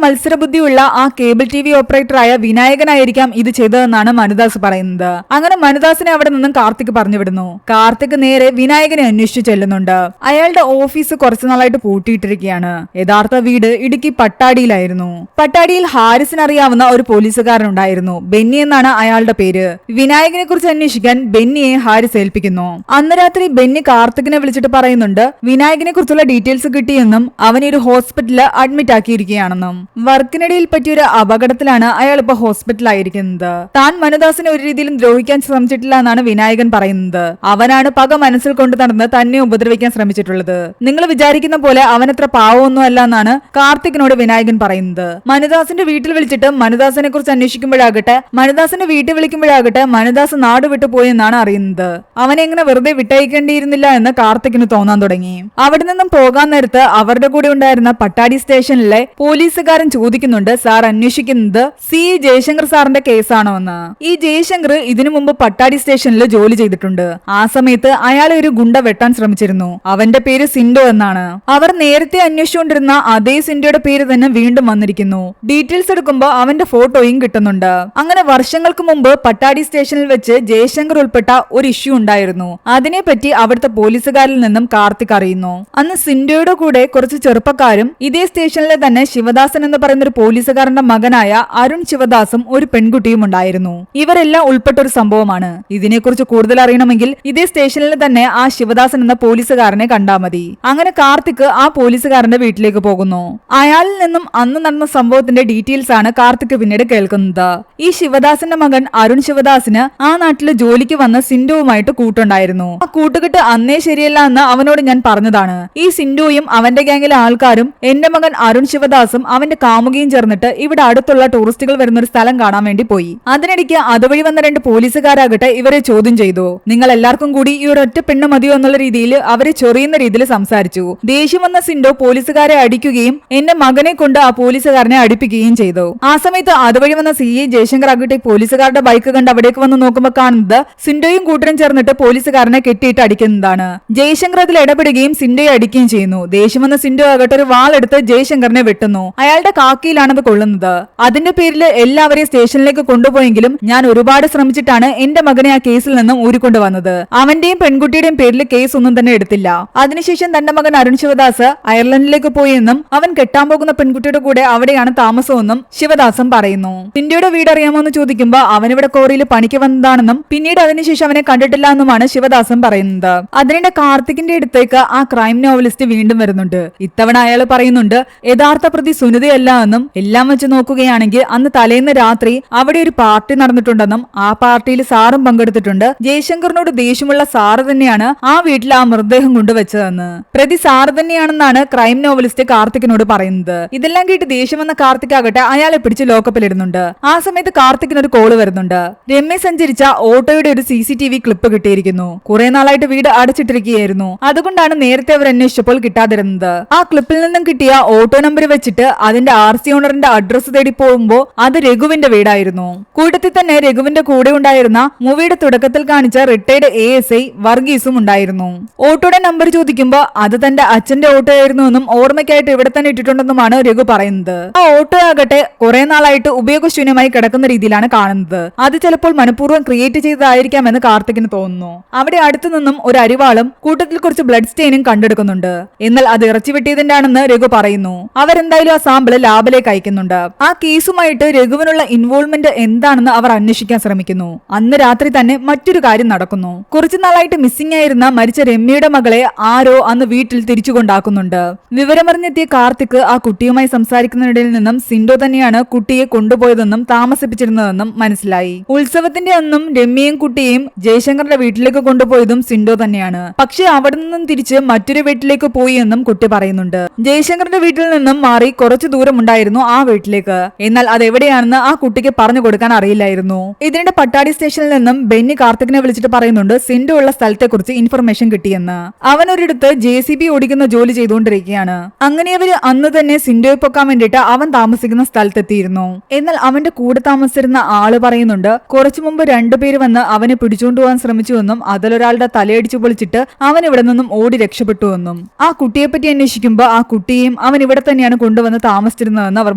മത്സരബുദ്ധിയുള്ള ആ കേബിൾ TV ഓപ്പറേറ്ററായ വിനായകനായിരിക്കാം ഇത് ചെയ്തതെന്നാണ് മനുദാസ് പറയുന്നത്. അങ്ങനെ മനുദാസിനെ അവിടെ നിന്നും കാർത്തിക് പറഞ്ഞുവിടുന്നു. കാർത്തിക് നേരെ വിനായകനെ അന്വേഷിച്ചു ചെല്ലുന്നുണ്ട്. അയാളുടെ ഓഫീസ് കുറച്ചു നാളായിട്ട് പൂട്ടിയിട്ടിരിക്കുകയാണ്. യഥാർത്ഥ വീട് ഇടുക്കി പട്ടാടിയിലായിരുന്നു. പട്ടാടിയിൽ ഹാരിസിന് അറിയാവുന്ന ഒരു പോലീസുകാരനുണ്ടായിരുന്നു. ബെന്നി എന്നാണ് അയാളുടെ പേര്. വിനായകനെ കുറിച്ച് അന്വേഷിക്കാൻ ബെന്നിയെ ഹാരിസ് ഏൽപ്പിക്കുന്നു. അന്ന് രാത്രി ബെന്നി കാർത്തികിനെ വിളിച്ചിട്ട് പറയുന്നുണ്ട് വിനായകനെ കുറിച്ചുള്ള ഡീറ്റെയിൽസ് കിട്ടിയെന്നും അവനെ ഒരു ഹോസ്പിറ്റലിൽ അഡ്മിറ്റ് ആക്കിയിരിക്കുകയാണെന്നും. വർക്കിനിടയിൽ പറ്റിയൊരു അപകടത്തിലാണ് അയാൾ ഇപ്പൊ ഹോസ്പിറ്റലായിരിക്കുന്നത്. താൻ മനുദാസിനെ ഒരു രീതിയിലും ദ്രോഹിക്കാൻ ശ്രമിച്ചിട്ടില്ല എന്നാണ് വിനായകൻ പറയുന്നത്. അവനാണ് പക മനസ്സിൽ കൊണ്ട് നടന്ന് തന്നെ ഉപദ്രവിക്കാൻ ശ്രമിച്ചിട്ടുള്ളത്. നിങ്ങൾ വിചാരിക്കുന്ന പോലെ അവനത്ര പാവമൊന്നും അല്ല എന്നാണ് കാർത്തികിനോട് വിനായകൻ പറയുന്നത്. മനുദാസിന്റെ വീട്ടിൽ വിളിച്ചിട്ട് മനുദാസിനെ കുറിച്ച് അന്വേഷിക്കുമ്പോഴാകട്ടെ മനുദാസിന്റെ വീട്ടിൽ വിളിക്കുമ്പോഴാകട്ടെ മനുദാസ് നാട് വിട്ടു പോയെന്നാണ് അറിയുന്നത്. അവനെ എങ്ങനെ വെറുതെ വിട്ടയക്കേണ്ടിയിരുന്നില്ല എന്ന് കാർത്തികിന് തോന്നാൻ തുടങ്ങി. അവിടെ നിന്നും പോകാൻ നേരത്ത് അവരുടെ കൂടെ ഉണ്ടായിരുന്ന പട്ടാടി സ്റ്റേഷനിലെ പോലീസുകാരൻ ചോദിക്കുന്നുണ്ട് സാർ അന്വേഷിക്കുന്നത് സി ജയശങ്കർ സാറിന്റെ കേസാണോ എന്ന്. ഈ ജയശങ്കർ ഇതിനു മുമ്പ് പട്ടാടി സ്റ്റേഷനിൽ ജോലി ചെയ്തിട്ടുണ്ട്. ആ സമയത്ത് അയാളെ ഒരു ഗുണ്ട വെട്ടാൻ ശ്രമിച്ചിരുന്നു. അവന്റെ പേര് സിൻഡോ എന്നാണ്. അവർ നേരത്തെ അന്വേഷിച്ചുകൊണ്ടിരുന്ന അതേ സിൻഡോയുടെ പേര് തന്നെ വീണ്ടും വന്നിരിക്കുന്നു. ഡീറ്റെയിൽസ് എടുക്കുമ്പോൾ അവന്റെ ഫോട്ടോയും കിട്ടുന്നുണ്ട്. അങ്ങനെ വർഷങ്ങൾക്ക് മുമ്പ് പട്ടാടി സ്റ്റേഷനിൽ വെച്ച് ജയശങ്കർ ഉൾപ്പെട്ട ഒരു ഇഷ്യൂ ഉണ്ടായിരുന്നു. അതിനെപ്പറ്റി അവിടുത്തെ പോലീസുകാരിൽ നിന്നും കാർത്തിക് അറിയുന്നു. അന്ന് സിൻഡോയുടെ കൂടെ കുറച്ച് ചെറുപ്പക്കാരും ഇതേ സ്റ്റേഷനിലെ തന്നെ ശിവദാസൻ എന്ന് പറയുന്ന ഒരു പോലീസുകാരന്റെ മകനായ അരുൺ ശിവദാസും ഒരു പെൺകുട്ടിയും ഉണ്ടായിരുന്നു. ഇവരെല്ലാം ഉൾപ്പെട്ട ഒരു സംഭവമാണ്. ഇതിനെക്കുറിച്ച് കൂടുതൽ അറിയണമെങ്കിൽ ഇതേ സ്റ്റേഷനിൽ തന്നെ ആ ശിവദാസൻ എന്ന പോലീസുകാരനെ കണ്ടാൽ മതി. അങ്ങനെ കാർത്തിക് ആ പോലീസുകാരന്റെ വീട്ടിലേക്ക് പോകുന്നു. അയാളിൽ നിന്നും അന്ന് നടന്ന സംഭവത്തിന്റെ ഡീറ്റെയിൽസ് ആണ് കാർത്തിക് പിന്നീട് കേൾക്കുന്നത്. ഈ ശിവദാസന്റെ മകൻ അരുൺ ശിവദാസിന് ആ നാട്ടില് ജോലിക്ക് വന്ന സിൻഡുവുമായിട്ട് കൂട്ടുണ്ടായിരുന്നു. ആ കൂട്ടുകെട്ട് അന്നേ ശരിയല്ല എന്ന് അവനോട് ഞാൻ പറഞ്ഞതാണ്. ഈ സിൻഡുവും അവന്റെ ഗ്യാങ്ങിലെ ആൾക്കാരും എന്റെ മകൻ അരുൺ ശിവദാസും അവന്റെ കാമുകയും ചേർന്നിട്ട് ഇവിടെ അടുത്തുള്ള ടൂറിസ്റ്റുകൾ വരുന്ന ഒരു സ്ഥലം കാണാൻ വേണ്ടി പോയി. അതിനിടയ്ക്ക് അതുവഴി വന്ന 2 പോലീസുകാരാകട്ടെ ഇവരെ ചോദ്യം ചെയ്തു. നിങ്ങൾ എല്ലാവർക്കും കൂടി ഈ ഒരൊറ്റ പെണ്ണ് മതിയോ എന്നുള്ള രീതിയിൽ അവരെ ചൊറിയുന്ന രീതിയിൽ സംസാരിച്ചു. ദേഷ്യം വന്ന സിൻഡോ പോലീസുകാരെ അടിക്കുകയും എന്റെ മകനെ കൊണ്ട് ആ പോലീസുകാരനെ അടിപ്പിക്കുകയും ചെയ്തു. ആ സമയത്ത് അതുവഴി വന്ന CI ജയശങ്കർ ആകട്ടെ പോലീസുകാരുടെ ബൈക്ക് കണ്ട് അവിടേക്ക് വന്ന് നോക്കുമ്പോൾ കാണുന്നത് സിൻഡോയും കൂട്ടരും ചേർന്നിട്ട് പോലീസുകാരനെ കെട്ടിയിട്ട് അടിക്കുന്നതാണ്. ജയശങ്കർ അതിൽ ഇടപെടുകയും സിൻഡോയെ അടിക്കുകയും ചെയ്യുന്നു. ദേഷ്യം വന്ന സിൻഡോ ആകട്ടെ ഒരു വാളെടുത്ത് ജയശങ്കറിനെ വെട്ടുന്നു. അയാളുടെ കാക്കിയിലാണത് കൊള്ളുന്നത്. അതിന്റെ പേരിൽ എല്ലാവരെയും സ്റ്റേഷനിലേക്ക് കൊണ്ടുപോയെങ്കിലും ഞാൻ ഒരുപാട് ശ്രമിച്ചിട്ടാണ് എന്റെ മകനെ ആ കേസിൽ നിന്നും ഊരിക്കൊണ്ടുവന്നത്. അവന്റെയും പെൺകുട്ടിയുടെയും പേരിൽ കേസ് ഒന്നും തന്നെ എടുത്തില്ല. അതിനുശേഷം തന്റെ മകൻ അരുൺ ശിവദാസ് അയർലൻഡിലേക്ക് പോയെന്നും അവൻ കെട്ടാൻ പോകുന്ന പെൺകുട്ടിയുടെ കൂടെ അവിടെയാണ് താമസമെന്നും ശിവദാസും പറയുന്നു. സിൻഡോയുടെ വീട് അറിയാമോ എന്ന് ചോദിക്കുമ്പോൾ അവനിവിടെ കോറിയിൽ പണിക്ക് വന്നതാണെന്നും പിന്നീട് അതിനുശേഷം അവനെ കണ്ടിട്ടില്ല എന്നുമാണ് ശിവദാസും പറയുന്നത്. അതിനിടെ കാർത്തികിന്റെ അടുത്തേക്ക് ആ ക്രൈം നോവലിസ്റ്റ് വീണ്ടും വരുന്നുണ്ട്. ഇത്തവണ അയാൾ പറയുന്നുണ്ട് യഥാർത്ഥ പ്രതി സുനിതയല്ല എന്നും എല്ലാം വെച്ച് നോക്കുകയാണെങ്കിൽ അന്ന് തലേന്ന് രാത്രി അവിടെ ഒരു പാർട്ടി നടന്നിട്ടുണ്ടെന്നും ആ പാർട്ടിയിൽ സാറും പങ്കെടുത്തിട്ടുണ്ട്. ജയശങ്കറിനോട് ദേഷ്യമുള്ള സാറ് തന്നെയാണ് ആ വീട്ടിൽ ആ മൃതദേഹം കൊണ്ടുവച്ചതെന്ന്. പ്രതി സാറ് തന്നെയാണെന്നാണ് ക്രൈം നോവലിസ്റ്റ് കാർത്തികിനോട് പറയുന്നത്. ഇതെല്ലാം കേട്ട് ദേഷ്യം വന്ന കാർത്തിക് ആകട്ടെ അയാളെ പിടിച്ച് ലോക്കപ്പിലിടുന്നുണ്ട്. ആ സമയത്ത് കാർത്തികിന് ഒരു കോള് വരുന്നുണ്ട്. രമ്യ സഞ്ചരിച്ച ഓട്ടോയുടെ ഒരു CCTV ക്ലിപ്പ് കിട്ടിയിരിക്കുന്നു. കുറെ നാളായിട്ട് വീട് അടച്ചിട്ടിരിക്കുകയായിരുന്നു. അതുകൊണ്ടാണ് നേരത്തെ അവർ അന്വേഷിച്ചപ്പോൾ കിട്ടാതിരുന്നത്. ആ ക്ലിപ്പിൽ നിന്നും കിട്ടിയ ഓട്ടോ നമ്പർ വെച്ചിട്ട് അതിന്റെ RC ഓണറിന്റെ അഡ്രസ് തേടി പോകുമ്പോൾ അത് രഘുവിന്റെ വീടായിരുന്നു. കൂട്ടത്തിൽ തന്നെ രഘുവിന്റെ കൂടെ ഉണ്ടായിരുന്ന മൂവിയുടെ തുടക്കത്തിൽ കാണിച്ച റിട്ടയർഡ് ASI വർഗീസും ഉണ്ടായിരുന്നു. ഓട്ടോയുടെ നമ്പർ ചോദിക്കുമ്പോൾ അത് തന്റെ അച്ഛന്റെ ഓട്ടോ ആയിരുന്നു എന്നും ഓർമ്മയ്ക്കായിട്ട് ഇവിടെ തന്നെ ഇട്ടിട്ടുണ്ടെന്നുമാണ് രഘു പറയുന്നത്. ആ ഓട്ടോ ആകട്ടെ കുറെ നാളായിട്ട് ഉപയോഗശൂന്യമായി കിടക്കുന്ന രീതിയിലാണ് കാണുന്നത്. അത് ചിലപ്പോൾ മനഃപൂർവ്വം ക്രിയേറ്റ് ചെയ്തതായിരിക്കാമെന്ന് കാർത്തികിന് തോന്നുന്നു. അവിടെ അടുത്തു നിന്നും ഒരു അരിവാളും കൂട്ടത്തിൽ കുറച്ച് ബ്ലഡ് സ്റ്റെയിനും കണ്ടെടുക്കുന്നുണ്ട്. എന്നാൽ അത് ഇറച്ചി വെട്ടിയതിന്റെ ആണെന്ന് രഘു പറയുന്നു. അവരെന്തായാലും ആ സാമ്പിള് ലാബിലേക്ക് അയക്കുന്നുണ്ട്. ആ കേസുമായിട്ട് രഘുവിനുള്ള ഇൻവോൾവ്മെന്റ് എന്താണെന്ന് അവർ അന്വേഷിക്കാൻ ശ്രമിക്കുന്നു. അന്ന് രാത്രി തന്നെ മറ്റൊരു കാര്യം നടക്കുന്നു. കുറച്ചു നാളായിട്ട് മിസ്സിംഗ് ആയിരുന്ന മരിച്ച രമ്യയുടെ മകളെ ആരോ അന്ന് വീട്ടിൽ തിരിച്ചു കൊണ്ടാക്കുന്നുണ്ട്. വിവരമറിഞ്ഞെത്തിയ കാർത്തിക് ആ കുട്ടിയുമായി സംസാരിക്കുന്നതിനിടയിൽ നിന്നും സിൻഡോ തന്നെയാണ് കുട്ടിയെ കൊണ്ടുപോയതെന്നും താമസിപ്പിച്ചിരുന്നതെന്നും മനസ്സിലായി. ഉത്സവത്തിന്റെ അന്നും രമ്യയും കുട്ടിയെയും ജയശങ്കറിന്റെ വീട്ടിലേക്ക് കൊണ്ടുപോയതും സിൻഡോ തന്നെയാണ്. പക്ഷെ അവിടെ നിന്നും തിരിച്ച് മറ്റൊരു വീട്ടിലേക്ക് പോയി എന്നും കുട്ടി പറയുന്നുണ്ട്. ജയശങ്കറിന്റെ വീട്ടിൽ നിന്നും മാറി കുറച്ചു ദൂരം ഉണ്ടായിരുന്നു ആ വീട്ടിലേക്ക്. എന്നാൽ അതെവിടെയാണെന്ന് ആ കുട്ടിക്ക് പറഞ്ഞു കൊടുക്കാൻ അറിയില്ലായിരുന്നു. ഇതിനിടെ പട്ടാടി സ്റ്റേഷനിൽ നിന്നും ബെന്നി കാർത്തികിനെ വിളിച്ചിട്ട് പറയുന്നുണ്ട് സിൻഡോ ഉള്ള സ്ഥലത്തെ കുറിച്ച് ഇൻഫർമേഷൻ കിട്ടിയെന്ന്. അവൻ ഒരിടത്ത് JCB ഓടിക്കുന്ന ജോലി ചെയ്തുകൊണ്ടിരിക്കുകയാണ്. അങ്ങനെ അവര് അന്ന് തന്നെ സിൻഡോയെ പൊക്കാൻ വേണ്ടിയിട്ട് വേണ്ടിയിട്ട് അവൻ താമസിക്കുന്ന സ്ഥലത്തെത്തിയിരുന്നു. എന്നാൽ അവന്റെ കൂടെ താമസിച്ചിരുന്ന ആള് പറയുന്നുണ്ട്, കുറച്ചു മുമ്പ് രണ്ടുപേര് വന്ന് അവനെ പിടിച്ചുകൊണ്ടുപോകാൻ ശ്രമിച്ചുവെന്നും അതിലൊരാളുടെ തലയടിച്ചു പൊളിച്ചിട്ട് അവൻ ഇവിടെ നിന്നും ഓടി രക്ഷപ്പെട്ടുവെന്നും. ആ കുട്ടിയെപ്പറ്റി അന്വേഷിക്കുമ്പോൾ ആ കുട്ടിയെയും അവൻ ഇവിടെ തന്നെയാണ് കൊണ്ടുവന്ന് താമസിച്ചിരുന്നതെന്ന് അവർ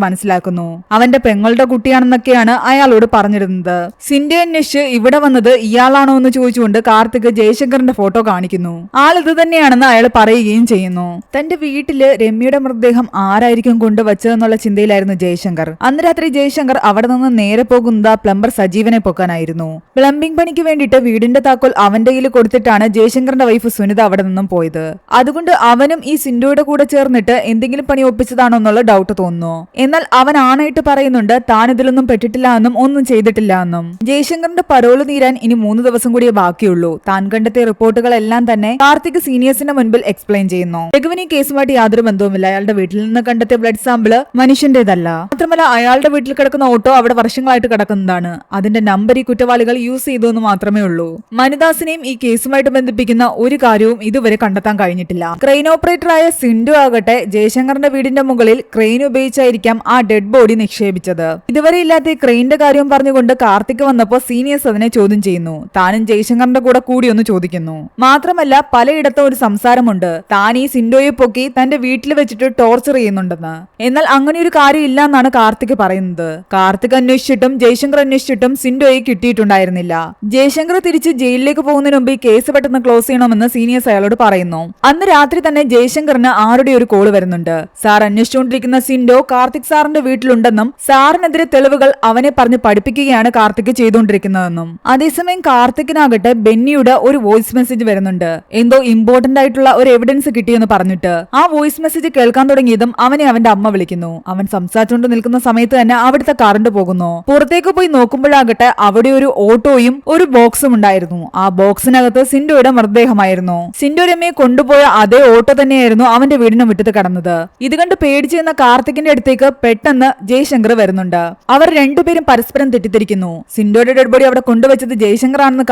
മനസ്സിലാക്കുന്നു. അവന്റെ പെങ്ങളുടെ കുട്ടിയാണെന്നൊക്കെയാണ് അയാളോട് പറഞ്ഞിരുന്നത്. സിൻഡോ അന്വേഷിച്ച് ഇവിടെ വന്നത് ഇയാളാണോ എന്ന് ചോദിച്ചുകൊണ്ട് കാർത്തിക് ജയശങ്കറിന്റെ ഫോട്ടോ കാണിക്കുന്നു. ആൾ ഇത് തന്നെയാണെന്ന് അയാൾ പറയുകയും ചെയ്യുന്നു. തന്റെ വീട്ടില് രമ്യയുടെ മൃതദേഹം ആരായിരിക്കും കൊണ്ടുവച്ചതെന്നുള്ള ചിന്തയിലായിരുന്നു ജയശങ്കർ. അന്ന് രാത്രി ജയശങ്കർ അവിടെ നിന്ന് നേരെ പോകുന്നത് പ്ലംബർ സജീവനെ പൊക്കാനായിരുന്നു. പ്ലംബിംഗ് പണിക്ക് വേണ്ടിയിട്ട് വീടിന്റെ താക്കോൽ അവന്റെ കയ്യിൽ കൊടുത്തിട്ടാണ് ജയശങ്കറിന്റെ വൈഫ് സുനിത അവിടെ നിന്നും പോയത്. അതുകൊണ്ട് അവനും ഈ സിൻഡോയുടെ കൂടെ ചേർന്നിട്ട് എന്തെങ്കിലും പണി ഒപ്പിച്ചതാണോ എന്നുള്ള ഡൗട്ട് തോന്നുന്നു. എന്നാൽ അവൻ ആണായിട്ട് പറയുന്നുണ്ട് താൻ ഇതിലൊന്നും പെട്ടിട്ടില്ല എന്നും ഒന്നും ചെയ്തിട്ടില്ല എന്നും. ജയശങ്കറിന്റെ പരോള് തീരാൻ ഇനി 3 ദിവസം കൂടിയേ ബാക്കിയുള്ളൂ. താൻ കണ്ടെത്തിയ റിപ്പോർട്ടുകളെല്ലാം തന്നെ കാർത്തിക് സീനിയേഴ്സിന്റെ മുൻപിൽ എക്സ്പ്ലെയിൻ ചെയ്യുന്നു. രഘുവിന് ഈ കേസുമായിട്ട് യാതൊരു ബന്ധവുമില്ല. അയാളുടെ വീട്ടിൽ നിന്ന് കണ്ടെത്തിയ ബ്ലഡ് സാമ്പിള് മനുഷ്യന്റേതല്ല. മാത്രമല്ല അയാളുടെ വീട്ടിൽ കിടക്കുന്ന ഓട്ടോ അവിടെ വർഷങ്ങളായിട്ട് കിടക്കുന്നതാണ്. അതിന്റെ നമ്പർ ഈ കുറ്റവാളികൾ യൂസ് ചെയ്തു എന്ന് മാത്രമേ ഉള്ളൂ. മനുദാസിനെയും ഈ കേസുമായിട്ട് ബന്ധിപ്പിക്കുന്ന ഒരു കാര്യവും ഇതുവരെ കണ്ടെത്താൻ കഴിഞ്ഞിട്ടില്ല. ക്രെയിൻ ഓപ്പറേറ്ററായ സിൻഡോ ആകട്ടെ ജയശങ്കറിന്റെ വീടിന്റെ മുകളിൽ ക്രെയിൻ ഉപയോഗിച്ചായിരിക്കാം ആ ഡെഡ് ബോഡി നിക്ഷേപിച്ചത്. ഇതുവരെ ഇല്ലാത്ത ഈ ക്രെയിന്റെ കാര്യം പറഞ്ഞുകൊണ്ട് കാർത്തിക് വന്നപ്പോ സീനിയേഴ്സ് അതിനെ ചോദ്യം ചെയ്യുന്നു. താനും ജയശങ്കറിന്റെ കൂടെ കൂടിയൊന്ന് ചോദിക്കുന്നു. മാത്രമല്ല പലയിടത്തും ഒരു സംസാരമുണ്ട്, താൻ ഈ സിൻഡോയെ പൊക്കി തന്റെ വീട്ടിൽ വെച്ചിട്ട് ടോർച്ചർ ചെയ്യുന്നുണ്ടെന്ന്. എന്നാൽ അങ്ങനെ ഒരു കാര്യം ഇല്ല എന്നാണ് കാർത്തിക് പറയുന്നത്. കാർത്തിക് അന്വേഷിച്ചിട്ടും ജയശങ്കർ അന്വേഷിച്ചിട്ടും സിൻഡോയെ കിട്ടിയിട്ടുണ്ടായിരുന്നില്ല. ജയശങ്കർ തിരിച്ച് ജയിലിലേക്ക് പോകുന്നതിന് മുമ്പ് ഈ കേസ് പെട്ടെന്ന് ക്ലോസ് ചെയ്യണമെന്ന് സീനിയേഴ്സ് അയാളോട് പറയുന്നു. അന്ന് രാത്രി തന്നെ ജയശങ്കറിന് ആരുടെ ഒരു കോള് വരുന്നുണ്ട്. സാർ അന്വേഷിച്ചുകൊണ്ടിരിക്കുന്ന സിൻഡോ കാർത്തിക് സാറിന്റെ വീട്ടിലുണ്ടെന്നും സാറിനെതിരെ തെളിവുകൾ അവനെ പറഞ്ഞ് പഠിപ്പിക്കുകയാണ് കാർത്തിക് ചെയ്തുകൊണ്ടിരിക്കുന്നതെന്നും. അതേസമയം കാർത്തിക്കിനാകട്ടെ ബെന്നിയുടെ ഒരു വോയിസ് മെസ്സേജ് വരുന്നുണ്ട്. എന്തോ ഇമ്പോർട്ടന്റ് ആയിട്ടുള്ള ഒരു എവിഡൻസ് കിട്ടിയെന്ന് പറഞ്ഞിട്ട്. ആ വോയിസ് മെസ്സേജ് കേൾക്കാൻ തുടങ്ങിയതും അവനെ അവന്റെ അമ്മ വിളിക്കുന്നു. അവൻ സംസാരിച്ചുകൊണ്ട് നിൽക്കുന്ന സമയത്ത് തന്നെ അവിടുത്തെ കറണ്ട് പോകുന്നു. പുറത്തേക്ക് പോയി നോക്കുമ്പോഴാകട്ടെ അവിടെ ഒരു ഓട്ടോയും ഒരു ബോക്സും ഉണ്ടായിരുന്നു. ആ ബോക്സിനകത്ത് സിൻഡോയുടെ മൃതദേഹമായിരുന്നു. സിൻഡോ രമ്യയെ കൊണ്ടുപോയ അതേ ഓട്ടോ തന്നെയായിരുന്നു അവന്റെ വീടിന് മുറ്റത്ത് കടന്നത്. ഇത് കണ്ട് പേടിച്ചു നിന്ന കാർത്തികിന്റെ അടുത്തേക്ക് പെട്ടെന്ന് ജയശങ്കർ വരുന്നുണ്ട്. അവർ രണ്ടുപേരും പരസ്പരം തെറ്റിദ്ധരിക്കുന്നു. സിൻഡോയുടെ ഡെഡ് ബോഡി അവിടെ കൊണ്ടുവച്ചത് ജയശങ്കർ ആണെന്ന്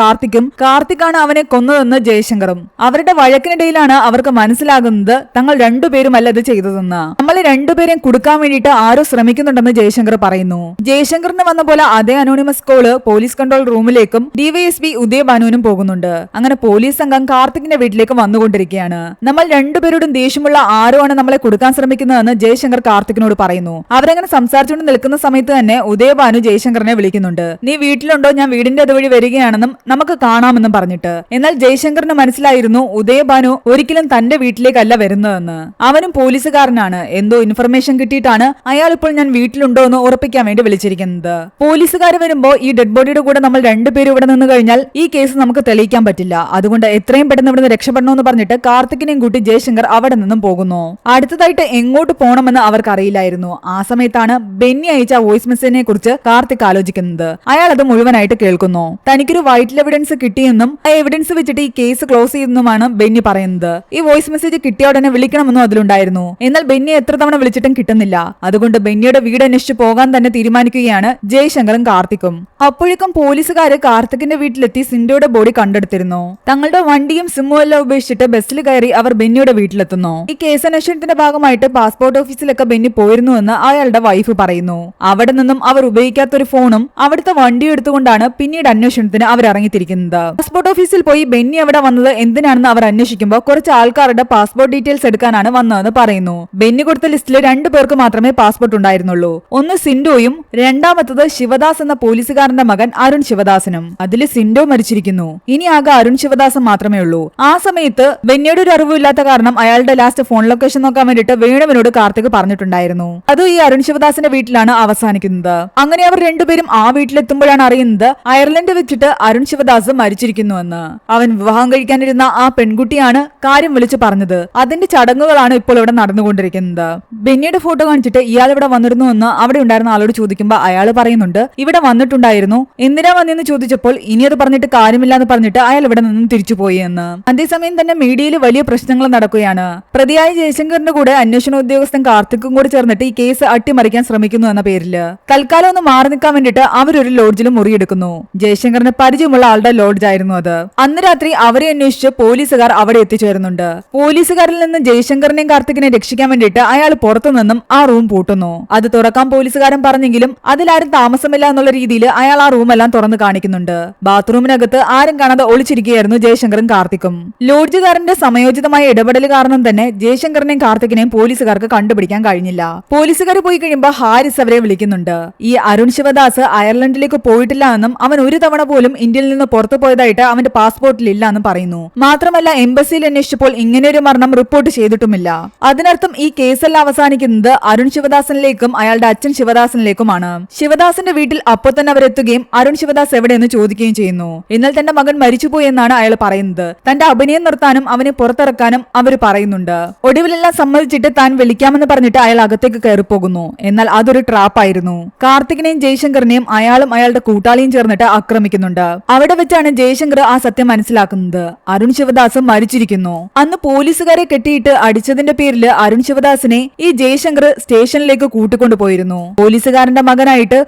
കാർത്തിക്കാണ് അവനെ കൊന്നതെന്ന് ജയശങ്കറും. അവരുടെ വഴക്കിനിടയിലാണ് അവർക്ക് മനസ്സിലാകുന്നത് തങ്ങൾ രണ്ടുപേരുമല്ല ഇത് ചെയ്തതെന്ന്. നമ്മളെ രണ്ടുപേരെയും കുടുക്കാൻ വേണ്ടിയിട്ട് ആരോ ശ്രമിക്കുന്നുണ്ടെന്ന് ജയശങ്കർ പറയുന്നു. ജയശങ്കറിന് വന്ന പോലെ അതേ അനോണിമസ് കോള് പോലീസ് കൺട്രോൾ റൂമിലേക്കും ഡിവൈഎസ്പി ഉദയഭാനുവിനും പോകുന്നുണ്ട്. അങ്ങനെ പോലീസ് സംഘം കാർത്തികിന്റെ വീട്ടിലേക്ക് വന്നുകൊണ്ടിരിക്കുകയാണ്. നമ്മൾ രണ്ടുപേരോടും ദേഷ്യമുള്ള ആരോ ആണ് നമ്മളെ കൊടുക്കാൻ ശ്രമിക്കുന്നതെന്ന് ജയശങ്കർ കാർത്തികിനോട് പറയുന്നു. അവരങ്ങനെ സംസാരിച്ചുകൊണ്ട് നിൽക്കുന്ന സമയത്ത് തന്നെ ഉദയഭാനു ജയശങ്കറിനെ വിളിക്കുന്നുണ്ട്. നീ വീട്ടിലുണ്ടോ, ഞാൻ വീടിന്റെ അതുവഴി വരികയാണെന്നും നമുക്ക് കാണാമെന്നും പറഞ്ഞിട്ട്. എന്നാൽ ജയശങ്കറിന് മനസ്സിലായിരുന്നു ഉദയഭാനു ഒരിക്കലും തന്റെ വീട്ടിലേക്കല്ല വരുന്നതെന്ന്. അവനും പോലീസുകാരനാണ്. എന്തോ ഇൻഫർമേഷൻ കിട്ടിയിട്ടാണ് അയാൾ ഇപ്പോൾ ഞാൻ വീട്ടിലുണ്ടോ എന്ന് ഉറപ്പിക്കാൻ വേണ്ടി വിളിച്ചിരിക്കുന്നത്. പോലീസുകാർ വരുമ്പോ ഈ ഡെഡ് ബോഡിയുടെ കൂടെ നമ്മൾ രണ്ടുപേരും ഇവിടെ നിന്ന് കഴിഞ്ഞാൽ ഈ കേസ് നമുക്ക് തെളിയിക്കാൻ പറ്റില്ല. അതുകൊണ്ട് എത്രയും പെട്ടെന്ന് ഇവിടുന്ന് രക്ഷപ്പെടണമെന്ന് പറഞ്ഞിട്ട് കാർത്തികിനെയും കൂട്ടി ജയശങ്കർ അവിടെ നിന്നും പോകുന്നു. അടുത്തതായിട്ട് എങ്ങോട്ട് പോകണമെന്ന് അവർക്ക് അറിയില്ലായിരുന്നു. ആ സമയത്താണ് ബെന്നി അയച്ച വോയിസ് മെസ്സേജിനെ കുറിച്ച് കാർത്തിക് ആലോചിക്കുന്നത്. അയാൾ അത് മുഴുവനായിട്ട് കേൾക്കുന്നു. തനിക്കൊരു വൈറ്റൽ എവിഡൻസ് കിട്ടിയെന്നും ആ എവിഡൻസ് വെച്ചിട്ട് ഈ കേസ് ക്ലോസ് ചെയ്യുന്നതുമാണ് ബെന്നി പറയുന്നത്. ഈ വോയിസ് മെസ്സേജ് കിട്ടിയ ഉടനെ വിളിക്കണമെന്നും അതിലുണ്ടായിരുന്നു. എന്നാൽ ബെന്നി എത്ര തവണ വിളിച്ചിട്ടും കിട്ടുന്നില്ല. അതുകൊണ്ട് ബെന്നിയുടെ വീട് അന്വേഷിച്ച് പോകാൻ തന്നെ തീരുമാനിക്കുകയാണ് ജയശങ്കറും കാർത്തിക്കും. അപ്പോഴേക്കും പോലീസുകാര് കാർത്തികിന്റെ വീട്ടിലെത്തി സിൻഡോയുടെ ബോഡി കണ്ടെടുത്തിരുന്നു. തങ്ങളുടെ വണ്ടിയും സിമ്മും എല്ലാം ഉപേക്ഷിച്ചിട്ട് ബസ്സിൽ കയറി അവർ ബെന്നിയുടെ വീട്ടിലെത്തുന്നു. ഈ കേസ് അന്വേഷണത്തിന്റെ ഭാഗമായിട്ട് പാസ്പോർട്ട് ഓഫീസിലൊക്കെ ബെന്നി പോയിരുന്നുവെന്ന് അയാളുടെ വൈഫ് പറയുന്നു. അവിടെ നിന്നും അവർ ഉപയോഗിക്കാത്തൊരു ഫോണും അവിടുത്തെ വണ്ടിയും എടുത്തുകൊണ്ടാണ് പിന്നീട് അന്വേഷണത്തിന് അവർ ഇറങ്ങിത്തിരിക്കുന്നത്. പാസ്പോർട്ട് ഓഫീസിൽ പോയി ബെന്നി അവിടെ വന്നത് എന്തിനാണെന്ന് അവർ അന്വേഷിക്കുമ്പോൾ കുറച്ച് ആൾക്കാരുടെ പാസ്പോർട്ട് ഡീറ്റെയിൽസ് എടുക്കാനാണ് വന്നതെന്ന് പറയുന്നു. ബെന്നി കൊടുത്ത ലിസ്റ്റിൽ 2 പേർക്ക് മാത്രമേ പാസ്പോർട്ട് ഉണ്ടായിരുന്നുള്ളൂ. ഒന്ന് സിൻഡോയും രണ്ടാമത്തത് ശിവദാസ് എന്ന പോലീസുകാരന്റെ മകൻ അരുൺ ശിവദാസനും. അതിൽ സിൻഡോ മരിച്ചിരിക്കുന്നു. ഇനി ആകെ അരുൺ ശിവദാസൻ മാത്രമേ ഉള്ളൂ. ആ സമയത്ത് ബെന്നിയുടെ ഒരു അറിവില്ലാത്ത കാരണം അയാളുടെ ലാസ്റ്റ് ഫോൺ ലൊക്കേഷൻ നോക്കാൻ വേണ്ടിയിട്ട് വേണുവിനോട് കാർത്തിക് പറഞ്ഞിട്ടുണ്ടായിരുന്നു. അതും ഈ അരുൺ ശിവദാസിന്റെ വീട്ടിലാണ് അവസാനിക്കുന്നത്. അങ്ങനെ അവർ രണ്ടുപേരും ആ വീട്ടിലെത്തുമ്പോഴാണ് അറിയുന്നത് അയർലൻഡ് വെച്ചിട്ട് അരുൺ ശിവദാസ് മരിച്ചിരിക്കുന്നുവെന്ന്. അവൻ വിവാഹം കഴിക്കാനിരുന്ന ആ പെൺകുട്ടിയാണ് കാര്യം വിളിച്ചു പറഞ്ഞത്. അതിന്റെ ചടങ്ങുകളാണ് ഇപ്പോൾ ഇവിടെ നടന്നുകൊണ്ടിരിക്കുന്നത്. ബെന്നിയുടെ ഫോട്ടോ കാണിച്ചിട്ട് ഇയാൾ ഇവിടെ വന്നിരുന്നുവെന്ന് അവിടെ ഉണ്ടായിരുന്ന ആളോട് ചോദിക്കുമ്പോൾ അയാൾ പറയുന്നുണ്ട് ഇവിടെ വന്നിട്ടുണ്ടായിരുന്നു. എന്തിനാ വന്നെന്ന് ചോദിച്ചപ്പോൾ ഇനി അത് പറഞ്ഞിട്ട് കാര്യമില്ലാന്ന് പറഞ്ഞിട്ട് അയാൾ ഇവിടെ നിന്നും തിരിച്ചുപോയി എന്ന്. അതേസമയം തന്നെ മീഡിയയിൽ വലിയ പ്രശ്നങ്ങൾ നടക്കുകയാണ്. പ്രതിയായ ജയശങ്കറിന്റെ കൂടെ അന്വേഷണ ഉദ്യോഗസ്ഥൻ കാർത്തിക്കും കൂടി ചേർന്നിട്ട് ഈ കേസ് അട്ടിമറിക്കാൻ ശ്രമിക്കുന്നു എന്ന പേരില് തൽക്കാലം ഒന്ന് മാറി നിൽക്കാൻ വേണ്ടിട്ട് അവരൊരു ലോഡ്ജിൽ മുറിയെടുക്കുന്നു. ജയശങ്കറിന് പരിചയമുള്ള ആളുടെ ലോഡ്ജ് ആയിരുന്നു അത്. അന്ന് രാത്രി അവരെ അന്വേഷിച്ച് പോലീസുകാർ അവിടെ എത്തിച്ചേരുന്നുണ്ട്. പോലീസുകാരിൽ നിന്ന് ജയശങ്കറിനെയും കാർത്തികിനെ രക്ഷിക്കാൻ വേണ്ടിയിട്ട് അയാൾ പുറത്തു നിന്നും ആ റൂം പൂട്ടുന്നു. അത് തുറക്കാൻ പോലീസുകാരൻ പറഞ്ഞെങ്കിലും അതിലാരും താമസമില്ല എന്നുള്ള രീതിയിൽ അയാൾ ആ റൂമെല്ലാം തുറന്നു കാണിക്കുന്നുണ്ട്. ബാത്റൂമിനകത്ത് ആരും കാണാതെ ഒളിച്ചിരിക്കുകയായിരുന്നു ജയശങ്കറും കാർത്തിക്കും. ലോഡ്ജുകാരന്റെ സമയോചിതമായ ഇടപെടൽ കാരണം തന്നെ ജയശങ്കറിനെയും കാർത്തിക്കിനെയും പോലീസുകാർക്ക് കണ്ടുപിടിക്കാൻ കഴിഞ്ഞില്ല. പോലീസുകാർ പോയി കഴിയുമ്പോൾ ഹാരിസ് അവരെ വിളിക്കുന്നുണ്ട്. ഈ അരുൺ ശിവദാസ് അയർലൻഡിലേക്ക് പോയിട്ടില്ല എന്നും അവൻ ഒരു തവണ പോലും ഇന്ത്യയിൽ നിന്ന് പുറത്തു പോയതായിട്ട് അവന്റെ പാസ്പോർട്ടിൽ ഇല്ല എന്നും പറയുന്നു. മാത്രമല്ല എംബസിയിൽ അന്വേഷിച്ചപ്പോൾ ഇങ്ങനെയൊരു മരണം റിപ്പോർട്ട് ചെയ്തിട്ടുമില്ല. അതിനർത്ഥം ഈ കേസെല്ലാം അവസാനിക്കുന്നത് അരുൺ ശിവദാസനിലേക്കും അയാളുടെ അച്ഛൻ ശിവദാസനിലേക്കുമാണ്. ശിവദാസന്റെ വീട്ടിൽ അപ്പോൾ തന്നെ അവരെത്തുകയും അരുൺ ശിവദാസ് എവിടെയെന്ന് ചോദിക്കുകയും ചെയ്യുന്നു. എന്നാൽ തന്റെ മകൻ മരിച്ചുപോയി എന്നാണ് അയാൾ പറയുന്നത്. തന്റെ അഭിനയം നിർത്താനും അവനെ പുറത്തിറക്കാനും അവർ പറയുന്നുണ്ട്. ഒടുവിലെല്ലാം സമ്മതിച്ചിട്ട് താൻ വിളിക്കാമെന്ന് പറഞ്ഞിട്ട് അയാൾ അകത്തേക്ക് കയറിപ്പോകുന്നു. എന്നാൽ അതൊരു ട്രാപ്പായിരുന്നു. കാർത്തികിനെയും ജയശങ്കറിനെയും അയാളും അയാളുടെ കൂട്ടാളിയും ചേർന്നിട്ട് ആക്രമിക്കുന്നുണ്ട്. അവിടെ വെച്ചാണ് ജയശങ്കർ ആ സത്യം മനസ്സിലാക്കുന്നത്. അരുൺ ശിവദാസ് മരിച്ചിരിക്കുന്നു. അന്ന് പോലീസുകാരെ കെട്ടിയിട്ട് അടിച്ചതിന്റെ പേരിൽ അരുൺ ശിവദാസിനെ ഈ ജയശങ്കർ സ്റ്റേഷനിലേക്ക് കൂട്ടിക്കൊണ്ടുപോയിരുന്നു. പോലീസുകാരന്റെ മകനായിട്ട്